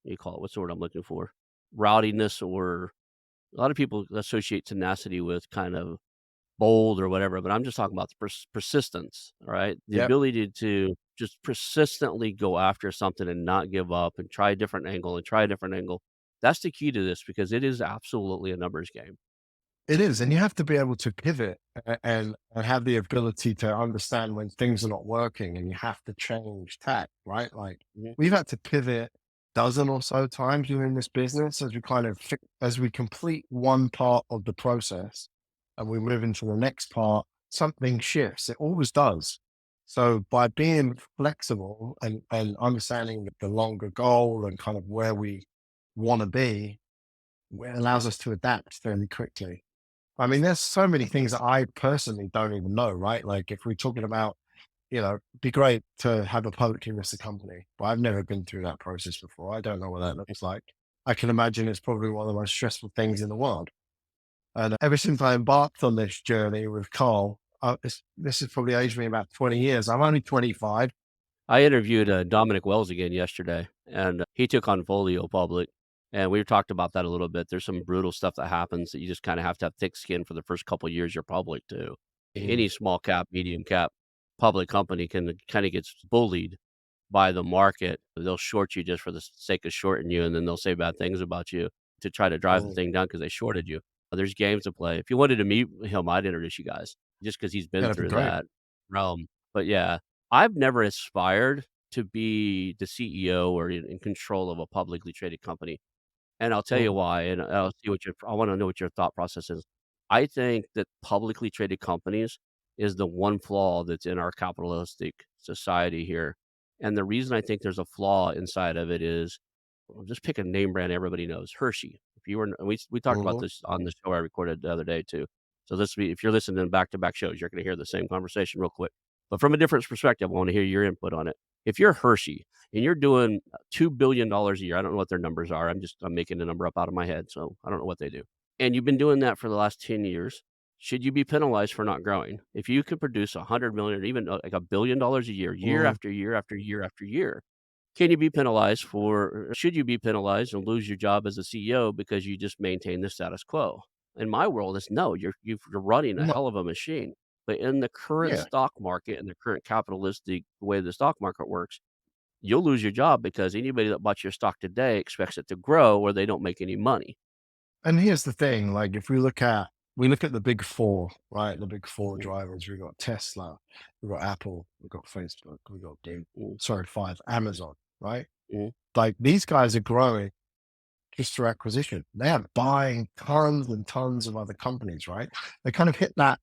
do you call it? What's the word I'm looking for? Rowdiness or a lot of people associate tenacity with kind of bold or whatever, but I'm just talking about the persistence, all right? The Yep. ability to just persistently go after something and not give up and try a different angle and try a different angle. That's the key to this because it is absolutely a numbers game. It is, and you have to be able to pivot and have the ability to understand when things are not working, and you have to change tack, right? Like Mhm. we've had to pivot dozen or so times during this business as we as we complete one part of the process and we move into the next part, something shifts. It always does. So by being flexible and understanding the longer goal and kind of where we want to be, it allows us to adapt fairly quickly. I mean, there's so many things that I personally don't even know, right? Like if we're talking about, it'd be great to have a publicly listed company, but I've never been through that process before. I don't know what that looks like. I can imagine it's probably one of the most stressful things in the world. And ever since I embarked on this journey with Carl, this has probably aged me about 20 years. I'm only 25. I interviewed, Dominic Wells again yesterday, and he took on Folio Public, and we talked about that a little bit. There's some brutal stuff that happens that you just kinda have to have thick skin for the first couple years you're public too. Mm, Any small cap, medium cap public company can kinda gets bullied by the market. They'll short you just for the sake of shorting you, and then they'll say bad things about you to try to drive the mm. thing down because they shorted you. There's games to play. If you wanted to meet him, I'd introduce you guys just because 'cause he's Yeah, been that'd be through great. that realm. But yeah, I've never aspired to be the CEO or in control of a publicly traded company. And I'll tell you Mm, why, and I wanna know what your thought process is. I think that publicly traded companies is the one flaw that's in our capitalistic society here, and the reason I think there's a flaw inside of it is well, just pick a name brand everybody knows, Hershey. If you were we talked about mhm. this on the show I recorded the other day too. So this be if you're listening to back-to-back shows, you're gonna hear the same conversation real quick. But from a different perspective, I wanna hear your input on it. If you're Hershey and you're doing $2 billion a year, I don't know what their numbers are, I'm making a number up out of my head, so I don't know what they do. And you've been doing that for the last 10 years, should you be penalized for not growing? If you could produce 100,000,000 or even, like, $1 billion a year, year Mhm. after year after year after year, can you be penalized for or should you be penalized and lose your job as a CEO because you just maintain the status quo? In my world, it's no, you're running a No, hell of a machine. But in the current yeah. stock market and the current capitalistic way the stock market works, you'll lose your job because anybody that bought your stock today expects it to grow or they don't make any money. And here's the thing, like if we look at the big four, right? The big four Mm, drivers. We've got Tesla, we've got Apple, we've got Facebook, we've got mm, sorry, five, Amazon, right? mm. Like these guys are growing just through acquisition. They are buying tons and tons of other companies, right? They kind of hit that.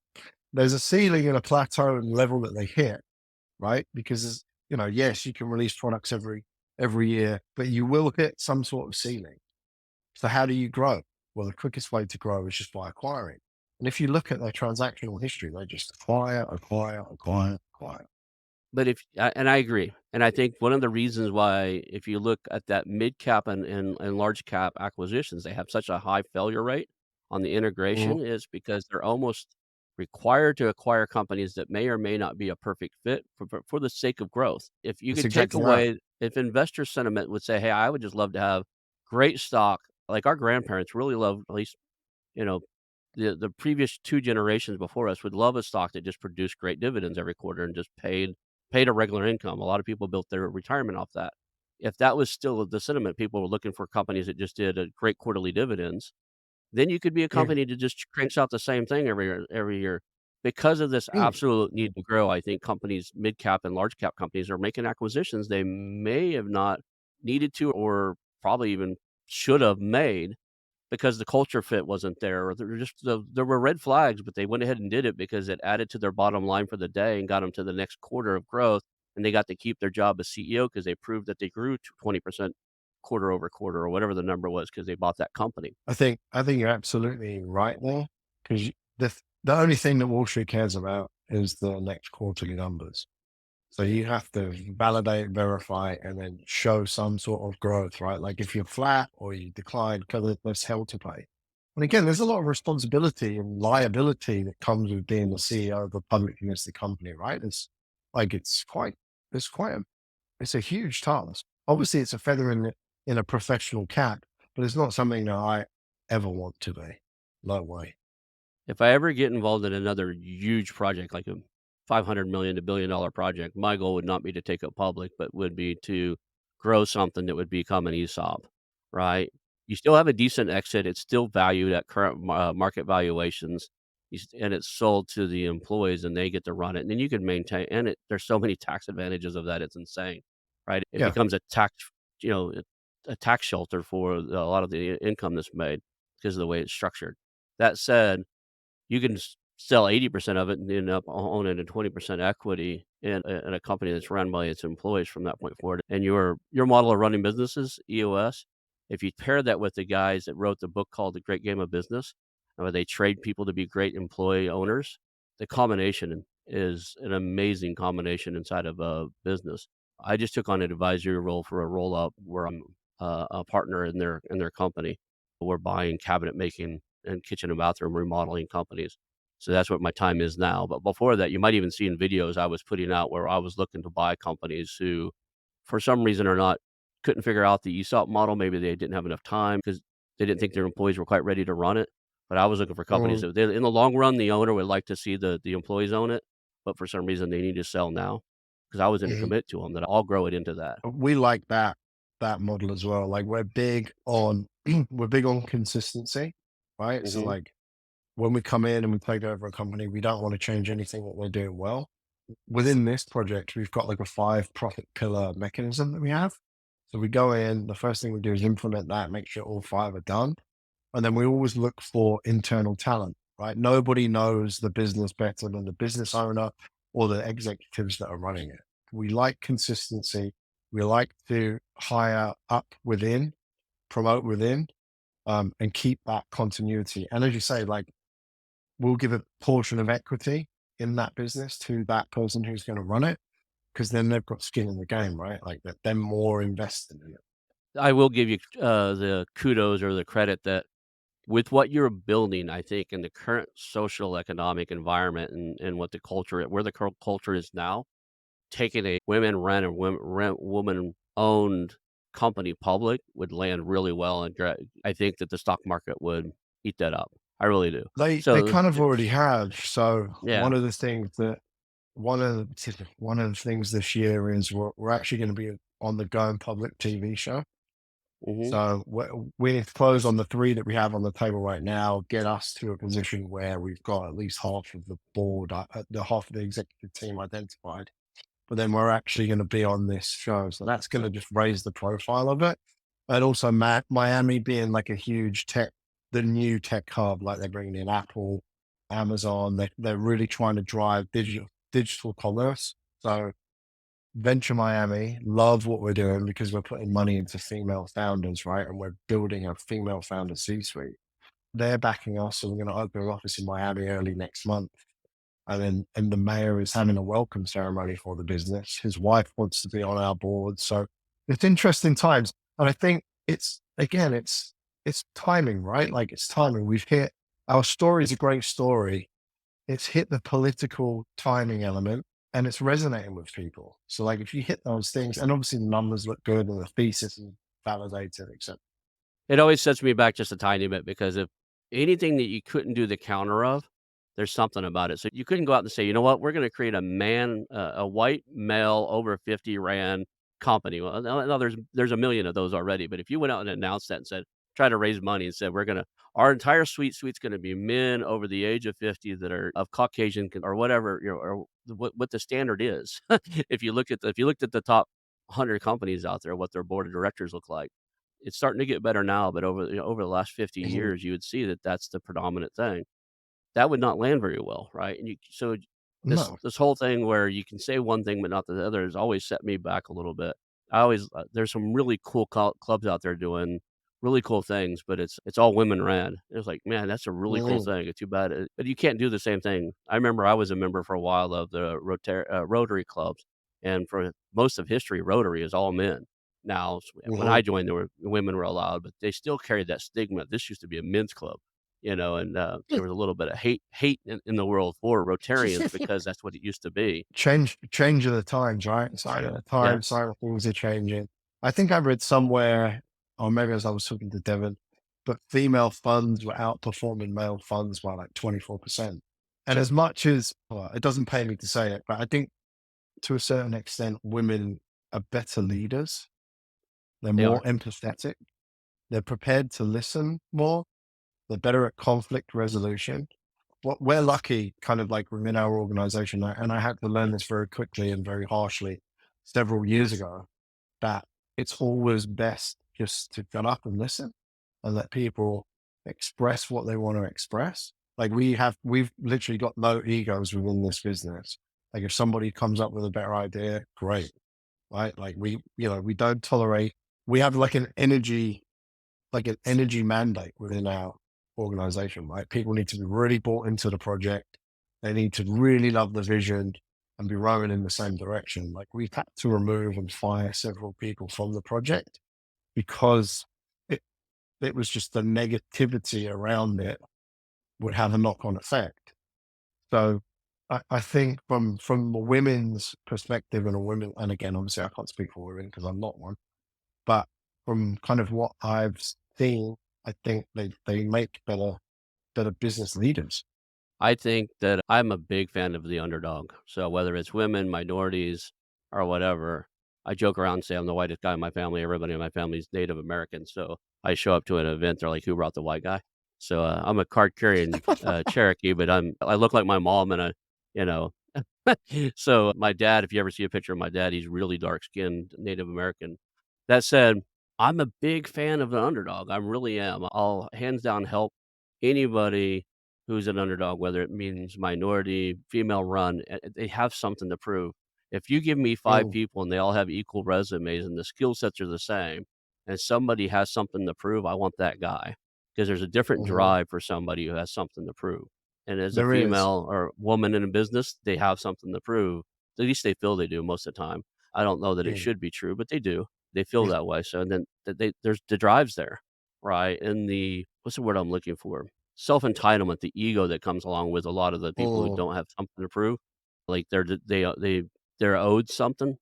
There's a ceiling and a plateau and level that they hit, right? Because yes, you can release products every year, but you will hit some sort of ceiling. So how do you grow? Well, the quickest way to grow is just by acquiring. And if you look at their transactional history, they just acquire, acquire, acquire, acquire. But if and I agree, and I think one of the reasons why if you look at that mid cap and large cap acquisitions, they have such a high failure rate on the Mhm. integration is because they're almost required to acquire companies that may or may not be a perfect fit for the sake of growth. If you It's could take exactly right. away if investor sentiment would say, "Hey, I would just love to have great stock," like our grandparents really loved, at least you know, the previous 2 generations before us would love a stock that just produced great dividends every quarter and just paid a regular income. A lot of people built their retirement off that. If that was still the sentiment, people were looking for companies that just did a great quarterly dividends, then you could be a Yeah. company that just cranks out the same thing every year. Because of this Mm. absolute need to grow, I think companies, mid cap and large cap companies are making acquisitions they may have not needed to or probably even should have made because the culture fit wasn't there, or there were red flags, but they went ahead and did it because it added to their bottom line for the day and got them to the next quarter of growth, and they got to keep their job as CEO because they proved that they grew 20% quarter over quarter or whatever the number was because they bought that company. I think you're absolutely right there because the only thing that Wall Street cares about is the next quarterly numbers. So you have to validate, verify, and then show some sort of growth, right? Like if you're flat or you decline, because there's hell to pay. And again, there's a lot of responsibility and liability that comes with being the Mm. CEO of a publicly listed company, right? Like it's quite it's a huge task. Obviously, it's a feather in a professional cap, but it's not something that I ever want to be. No way. If I ever get involved in another huge project, like a 500 million to $1 billion project, my goal would not be to take it public, but would be to grow something that would become an ESOP, right? You still have a decent exit. It's still valued at current market valuations. And it's sold to the employees and they get to run it. And then you can maintain, and there's so many tax advantages of that. It's insane, right? It Yeah. becomes you know, a tax shelter for a lot of the income that's made because of the way it's structured. That said, you can sell 80% of it and end up owning a 20% equity in a company that's run by its employees from that point forward. And your model of running businesses, EOS, if you pair that with the guys that wrote the book called The Great Game of Business, where they trade people to be great employee owners, the combination is an amazing combination inside of a business. I just took on an advisory role for a roll up where I'm a partner in their company. We're buying cabinet making and kitchen and bathroom remodeling companies. So that's what my time is now. But before that, you might even see in videos I was putting out where I was looking to buy companies who, for some reason or not, couldn't figure out the ESOP model. Maybe they didn't have enough time because they didn't think their employees were quite ready to run it. But I was looking for companies Mm, that in the long run, the owner would like to see the employees own it, but for some reason they need to sell now because I was going to mhm. commit to them that I'll grow it into that. We like that model as well. Like we're big on we're big on consistency, right? So Hmm. like when we come in and we take over a company, we don't want to change anything that they're doing well. Within this project, we've got like a 5 profit pillar mechanism that we have. So we go in, the first thing we do is implement that, make sure all 5 are done. And then we always look for internal talent, right? Nobody knows the business better than the business owner or the executives that are running it. We like consistency. We like to hire up within, promote within, and keep that continuity. And as you say, like we'll give a portion of equity in that business to that person who's going to run it because then they've got skin in the game, right? Like that they're more invested in it. I will give you the kudos or the credit that with what you're building, I think in the current social economic environment and what the culture where the culture is now, taking a women run or woman owned company public would land really well, and I think that the stock market would eat that up. I really do. They So, kind of already have. So yeah. one of the things this year is we're actually going to be on the Going Public TV show. Mhm. So we need to close on the 3 that we have on the table right now, get us to a position where we've got at least half of the board, the half of the executive team identified. But then we're actually going to be on this show. So that's going to just raise the profile of it. And also Miami being like a huge the new tech hub, like they're bringing in Apple, Amazon, they're really trying to drive digital commerce. So Venture Miami love what we're doing because we're putting money into female founders, right? And we're building a female founder C-suite. They're backing us, so we're going to open an office in Miami early next month. And the mayor is having a welcome ceremony for the business. His wife wants to be on our board, so it's interesting times. And I think it's again, it's timing, right? Like it's timing. We've hit our story is a great story. It's hit the political timing element and it's resonating with people. So like if you hit those things, and obviously the numbers look good and the thesis is validated, etc. It always sets me back just a tiny bit because if anything that you couldn't do the counter of, there's something about it. So you couldn't go out and say, "You know what? We're gonna create a white male over 50 ran company." Well, no, there's a million of those already, but if you went out and announced that and said try to raise money and said, our entire suite's gonna be men over the age of 50 that are of Caucasian or whatever, or what the standard is." If you looked at the top 100 companies out there, what their board of directors look like, it's starting to get better now, but over the last 50 Mhm. years, you would see that that's the predominant thing. That would not land very well, right? And No. this whole thing where you can say one thing but not the other has always set me back a little bit. I always there's some really cool clubs out there doing really cool things, but it's all women ran. It's like, man, that's a really cool Mhm. thing. It's too bad, but you can't do the same thing. I remember I was a member for a while of the Rotary clubs, and for most of history, Rotary is all men. Now, when I Mhm. joined, there were women were allowed, but they still carried that stigma. This used to be a men's club, and there was a little bit of hate in the world for Rotarians because that's what it used to be. Change of the times, right? Sign of the Yeah. times, sign of things are changing. I think I read somewhere, or maybe as I was talking to Devin, but female funds were outperforming male funds by like 24%. And as much as, well, it doesn't pay me to say it, but I think to a certain extent, women are better leaders. They're They more are. empathetic. They're prepared to listen more. They're better at conflict resolution. What we're lucky, kind of like within our organization, and I had to learn this very quickly and very harshly several years ago, that it's always best just to shut up and listen and let people express what they want to express. Like we've literally got no egos within this business. Like if somebody comes up with a better idea, great, right? Like we don't tolerate. We have like an energy mandate within our organization, right? People need to be really bought into the project. They need to really love the vision and be rowing in the same direction. Like we've had to remove and fire several people from the project because it, it was just the negativity around it would have a knock on effect. So I think from a women's perspective and a women, and again, obviously I can't speak for women because I'm not one, but from kind of what I've seen, I think they make better business leaders. I think that I'm a big fan of the underdog. So whether it's women, minorities, or whatever, I joke around and say I'm the whitest guy in my family. Everybody in my family is Native American. So I show up to an event, they're like, "Who brought the white guy?" So I'm a card carrying Cherokee, but I look like my mom and you know. So my dad, if you ever see a picture of my dad, he's really dark skinned Native American. That said, I'm a big fan of the underdog. I really am. I'll hands down help anybody who's an underdog, whether it means minority, female run, they have something to prove. If you give me 5 Mm, people and they all have equal resumes and the skill sets are the same, and somebody has something to prove, I want that guy because there's a different mhm. drive for somebody who has something to prove. And as a There is. female or woman in a business, they have something to prove. At least they feel they do most of the time. I don't know that it Mm, should be true, but they do. They feel yeah. that way. So and then there's the drives there, right? And the what's the word I'm looking for? Self-entitlement, the ego that comes along with a lot of the people who Mm, don't have something to prove, like they're owed something,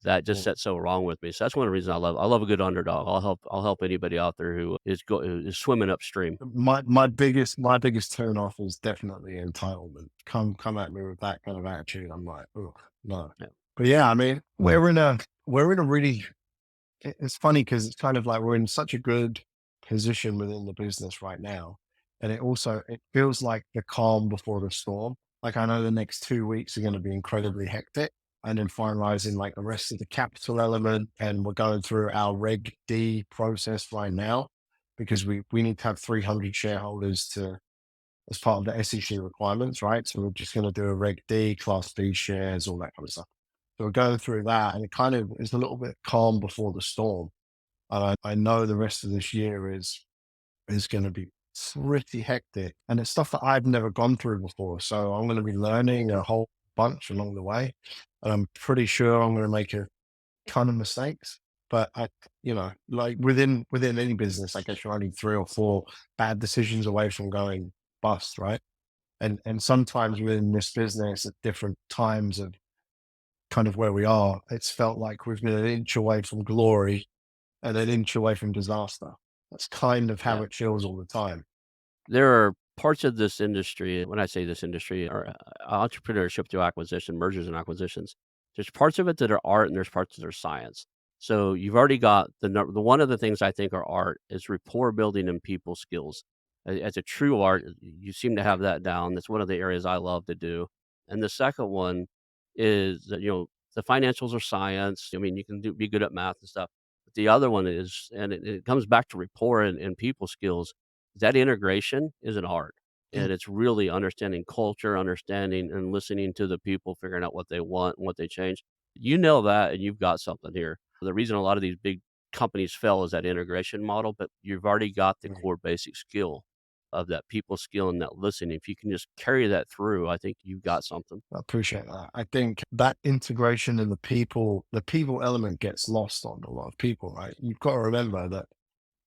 that just mm. sets so wrong with me. So that's one of the reasons I love a good underdog. I'll help anybody out there who who is swimming upstream. My biggest turn off is definitely entitlement. Come at me with that kind of attitude. I'm like, oh no. Yeah. But yeah, I mean, we're in a really it's funny because it's kind of like we're in such a good position within the business right now. And it feels like the calm before the storm. Like I know the next 2 weeks are going to be incredibly hectic. And then finalizing like the rest of the capital element. And we're going through our Reg D process right now because we need to have 300 shareholders to as part of the SEC requirements, right? So we're just going to do a Reg D, Class B shares, all that kind of stuff. So we're going through that, and it kind of is a little bit calm before the storm. And I know the rest of this year is going to be pretty hectic, and it's stuff that I've never gone through before. So I'm going to be learning a whole bunch along the way, and I'm pretty sure I'm going to make a ton of mistakes. But like within any business, I guess you're only 3 or 4 bad decisions away from going bust, right? And sometimes within this business, at different times of kind of where we are, it's felt like we've been an inch away from glory and an inch away from disaster. That's kind of how Yeah. it feels all the time. There are parts of this industry, when I say this industry, or entrepreneurship through acquisition, mergers and acquisitions. There's parts of it that are art and there's parts that are science. So you've already got the one of the things I think are art is rapport building and people skills. As a true art, you seem to have that down. That's one of the areas I love to do. And the second one is that, the financials are science. I mean, you can be good at math and stuff. But the other one is, and it comes back to rapport and people skills, that integration is an art, Mm, and it's really understanding culture, understanding and listening to the people, figuring out what they want and what they change. You know that, and you've got something here. The reason a lot of these big companies fail is that integration model, but you've already got the mm. core basic skill of that people skill and that listening. If you can just carry that through, I think you've got something. I appreciate that. I think that integration and the people element gets lost on a lot of people, right? You've got to remember that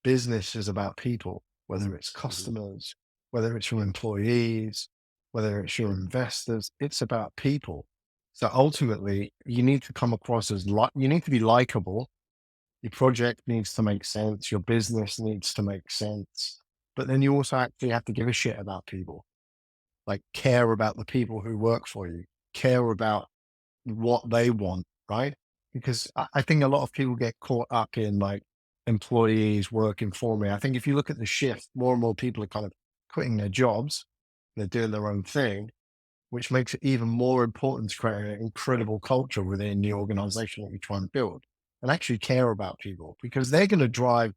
business is about people, whether it's Mhm. customers, whether it's your employees, whether it's your investors, it's about people. So ultimately, you need to come across as you need to be likable, Your project needs to make sense. Your business needs to make sense. But then you also actually have to give a shit about people, like care about the people who work for you, care about what they want, right? Because I think a lot of people get caught up in like employees working for me. I think if you look at the shift, more and more people are kind of quitting their jobs, they're doing their own thing, which makes it even more important to create an incredible culture within the organization that you try and build and actually care about people because they're going to drive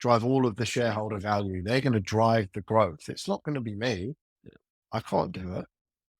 all of the shareholder value. They're going to drive the growth. It's not going to be me. I can't do it.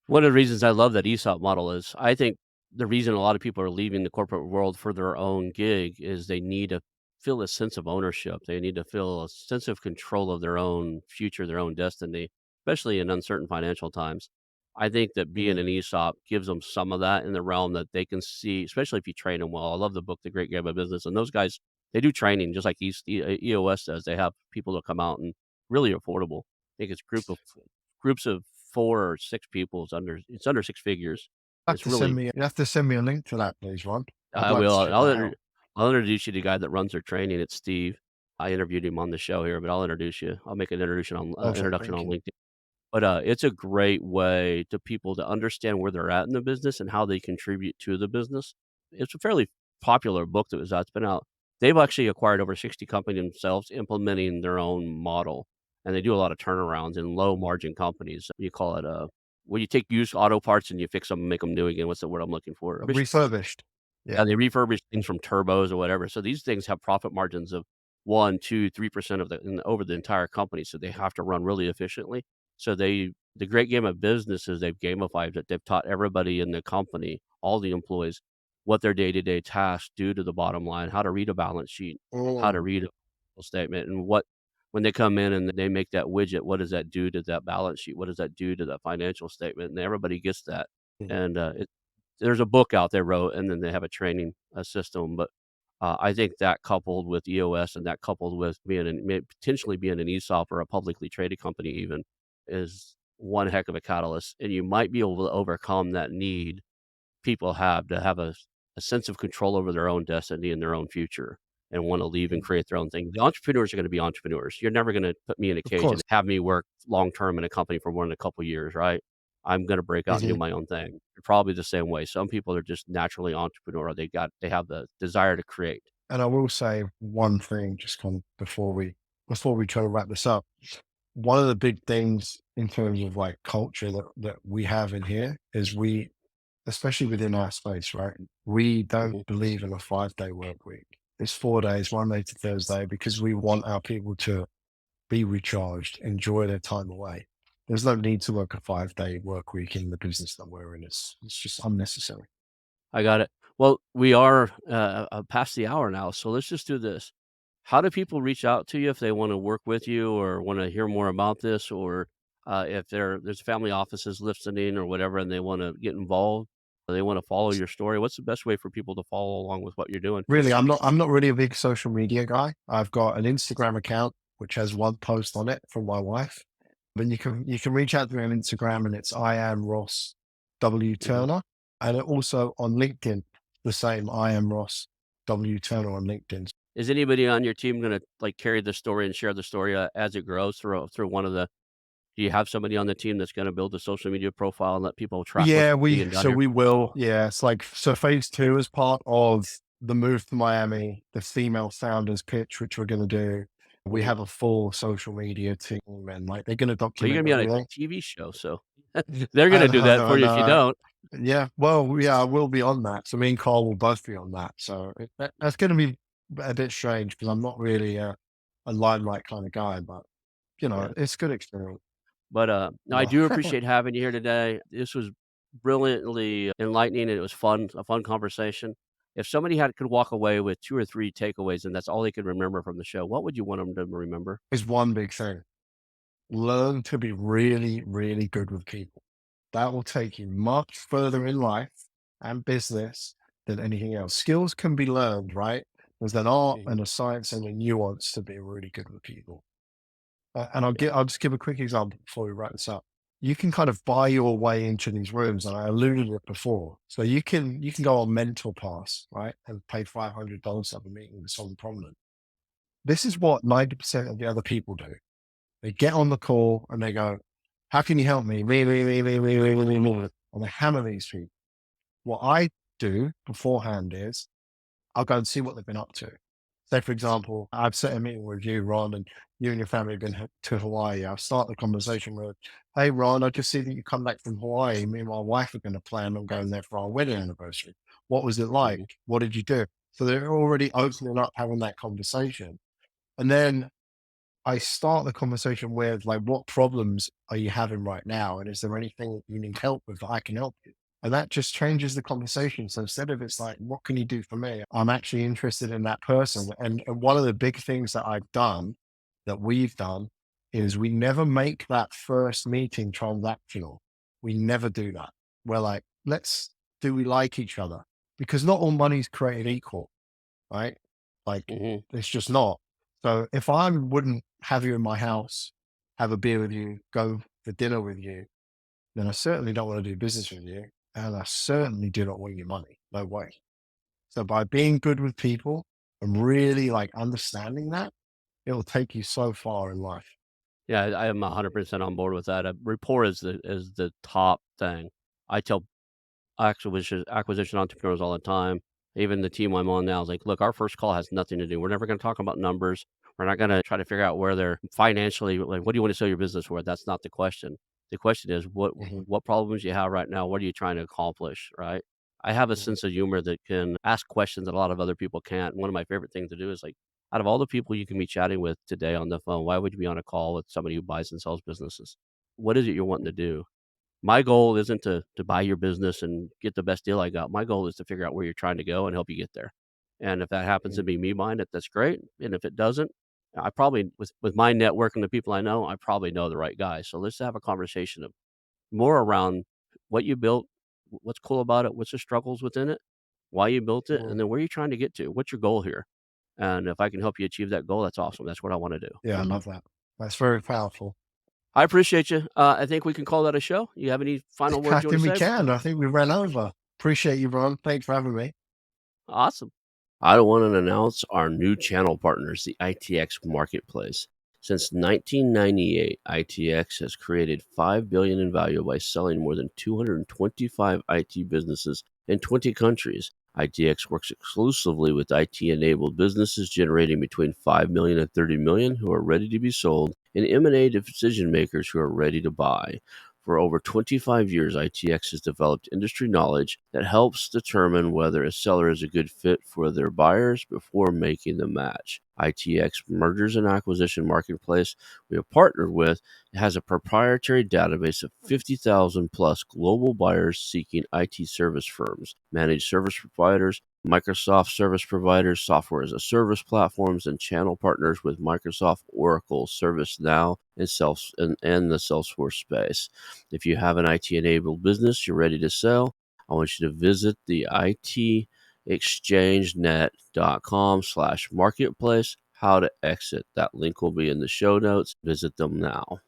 One of the reasons I love that ESOP model is I think the reason a lot of people are leaving the corporate world for their own gig is they need to feel a sense of ownership. They need to feel a sense of control of their own future, their own destiny, especially in uncertain financial times. I think that being Mm. an ESOP gives them some of that in the realm that they can see, especially if you train them well. I love the book, The Great Game of Business, and those guys, they do training just like EOS does. They have people that come out and really affordable. I think it's groups of 4 or 6 people. It's under 6 figures. It's really You have to send me a link to that, please, Ron. I'd I like will. to check that out. I'll introduce you to the guy that runs their training. It's Steve. I interviewed him on the show here, but I'll introduce you. I'll make an Perfect. introduction Thank on you. LinkedIn. But, it's a great way to people to understand where they're at in the business and how they contribute to the business. It's a fairly popular book that was out. It's been out. They've actually acquired over 60 companies themselves implementing their own model, and they do a lot of turnarounds in low margin companies. You call it, where you take used auto parts and you fix them and make them new again. What's the word I'm looking for? Refurbished. Yeah. Yeah, they refurbish things from turbos or whatever, so these things have profit margins of 1, 2, 3% of over the entire company, so they have to run really efficiently. So the great game of business is they've gamified it. They've taught everybody in the company, all the employees, what their day-to-day tasks do to the bottom line, how to read a balance sheet, how to Mm. read a statement, and what when they come in and they make that widget, what does that do to that balance sheet? What does that do to that financial statement? And everybody gets that, Mm. and, there's a book out they wrote, and then they have a training, system, but, I think that coupled with EOS and that coupled with potentially being an ESOP or a publicly traded company even, is one heck of a catalyst, and you might be able to overcome that need people have to have a sense of control over their own destiny and their own future and wanna leave and Mm. create their own thing. The entrepreneurs are gonna be entrepreneurs. You're never gonna put me in a Of cage and course. have me work long term in a company for more than a couple years, right? I'm gonna break out and do Mhm. my own thing. You're probably the same way. Some people are just naturally entrepreneurial. They have the desire to create. And I will say one thing just kind of before we try to wrap this up. One of the big things in terms of like culture that we have in here is we, especially within our space, right? We don't Mhm. believe in a 5 day work week. It's 4 days, Monday to Thursday, because we want our people to be recharged, enjoy their time away. There's no need to work a 5 day work week in the business that we're in. It's just unnecessary. I got it. Well, we are, past the hour now, so let's just do this. How do people reach out to you if they wanna work with you or wanna hear more about this or, if there's family offices listening or whatever and they wanna get involved, or they wanna follow your story? What's the best way for people to follow along with what you're doing? Really, I'm not really a big social media guy. I've got an Instagram account which has one post on it from my wife. But you can reach out to me on Instagram and it's I am Ross W Mhm. Turner. And also on LinkedIn, the same I am Ross W Turner on LinkedIn. Is anybody on your team gonna, like, carry the story and share the story, as it grows through one of the do you have somebody on the team that's gonna build a social media profile and let people track what's Yeah, being done here? we will. Yeah, it's like so phase two is part of the move to Miami, the female founders pitch, which we're gonna do. We Mhm. have a full social media team and like they're gonna Well, you're document gonna be on a everything. TV show, so they're I gonna know, do I that know, I for you if you know. don't. Yeah, well, yeah, I will be on that. So me and Carl will both be on that. So that's going to be a bit strange because I'm not really a limelight kind of guy, but Yeah. it's good experience. But, no, I Well, do appreciate having you here today. This was brilliantly enlightening, and it was a fun conversation. If somebody could walk away with 2 or 3 takeaways, and that's all they could remember from the show, what would you want them to remember? is one big thing. Learn to be really, really good with people. That will take you much further in life and business than anything else. Skills can be learned, right? There's an art Mhm. and a science and a nuance to be really good with people. And Yeah. I'll just give a quick example before we wrap this up. you can kind of buy your way into these rooms, and I alluded it before. So you can go on mental pass, right, and pay $500 to have a meeting with someone prominent. This is what 90% of the other people do. They get on the call and they go, "How can you help me?" Me, me, me, me, me, me, me, me, me. And they hammer these people. What I do beforehand is I'll go and see what they've been up to. Say, for example, I've set a meeting with you, Ron, and you and your family have been to Hawaii. I'll start the conversation with, "Hey, Ron, I just see that you come back from Hawaii. Me and my wife are going to plan on going there for our wedding anniversary. What was it like? Mhm. What did you do?" So they're already opening up, having that conversation. And then I start the conversation with, like, "What problems are you having right now? And is there anything you need help with that I can help you?" And that just changes the conversation. So instead of it's like, "What can you do for me?" I'm actually interested in that person. And one of the big things that I've done, that we've done, is we never make that first meeting transactional. We never do that. We're like, do we like each other? Because not all money's created equal, right? Like, Mhm. it's just not. So if I wouldn't have you in my house, have a beer with you, go for dinner with you, then I certainly don't want to do business with you. And I certainly do not want your money. No way. So by being good with people and really like understanding that, it will take you so far in life. Yeah, I am 100% on board with that. Rapport is the top thing. I tell acquisition entrepreneurs all the time. Even the team I'm on now is like, look, our first call has nothing to do. We're never going to talk about numbers. We're not going to try to figure out where they're financially. Like, what do you want to sell your business for? That's not the question. The question is, Mhm, what problems you have right now? What are you trying to accomplish? Right? I have a mhm, sense of humor that can ask questions that a lot of other people can't. One of my favorite things to do is like, out of all the people you can be chatting with today on the phone, why would you be on a call with somebody who buys and sells businesses? What is it you're wanting to do? My goal isn't to buy your business and get the best deal I got. My goal is to figure out where you're trying to go and help you get there. And if that happens mhm, to be me buying it, that's great. And if it doesn't, I probably with my network and the people I know, I probably know the right guy. So let's have a conversation of more around what you built, what's cool about it, what's the struggles within it, why you built it, and mhm. then where you're trying to get to. What's your goal here? And if I can help you achieve that goal, that's awesome. That's what I want to do. Yeah, I love that. That's very powerful. I appreciate you. I think we can call that a show. You have any final I words you want think to we say? can. I think we ran over. Appreciate you, Ron. Thanks for having me. Awesome. I want to announce our new channel partners, the ITX Marketplace. Since 1998, ITX has created $5 billion in value by selling more than 225 IT businesses in 20 countries. ITX works exclusively with IT-enabled businesses generating between 5 million and 30 million who are ready to be sold, and M&A decision makers who are ready to buy. For over 25 years, ITX has developed industry knowledge that helps determine whether a seller is a good fit for their buyers before making the match. ITX Mergers and Acquisition Marketplace we have partnered with has a proprietary database of 50,000 plus global buyers seeking IT service firms, managed service providers, Microsoft service providers, software as a service platforms, and channel partners with Microsoft, Oracle, ServiceNow, and the Salesforce space. If you have an IT enabled business you're ready to sell, I want you to visit the itexchangenet.com/marketplace. How to exit. That link will be in the show notes. Visit them now.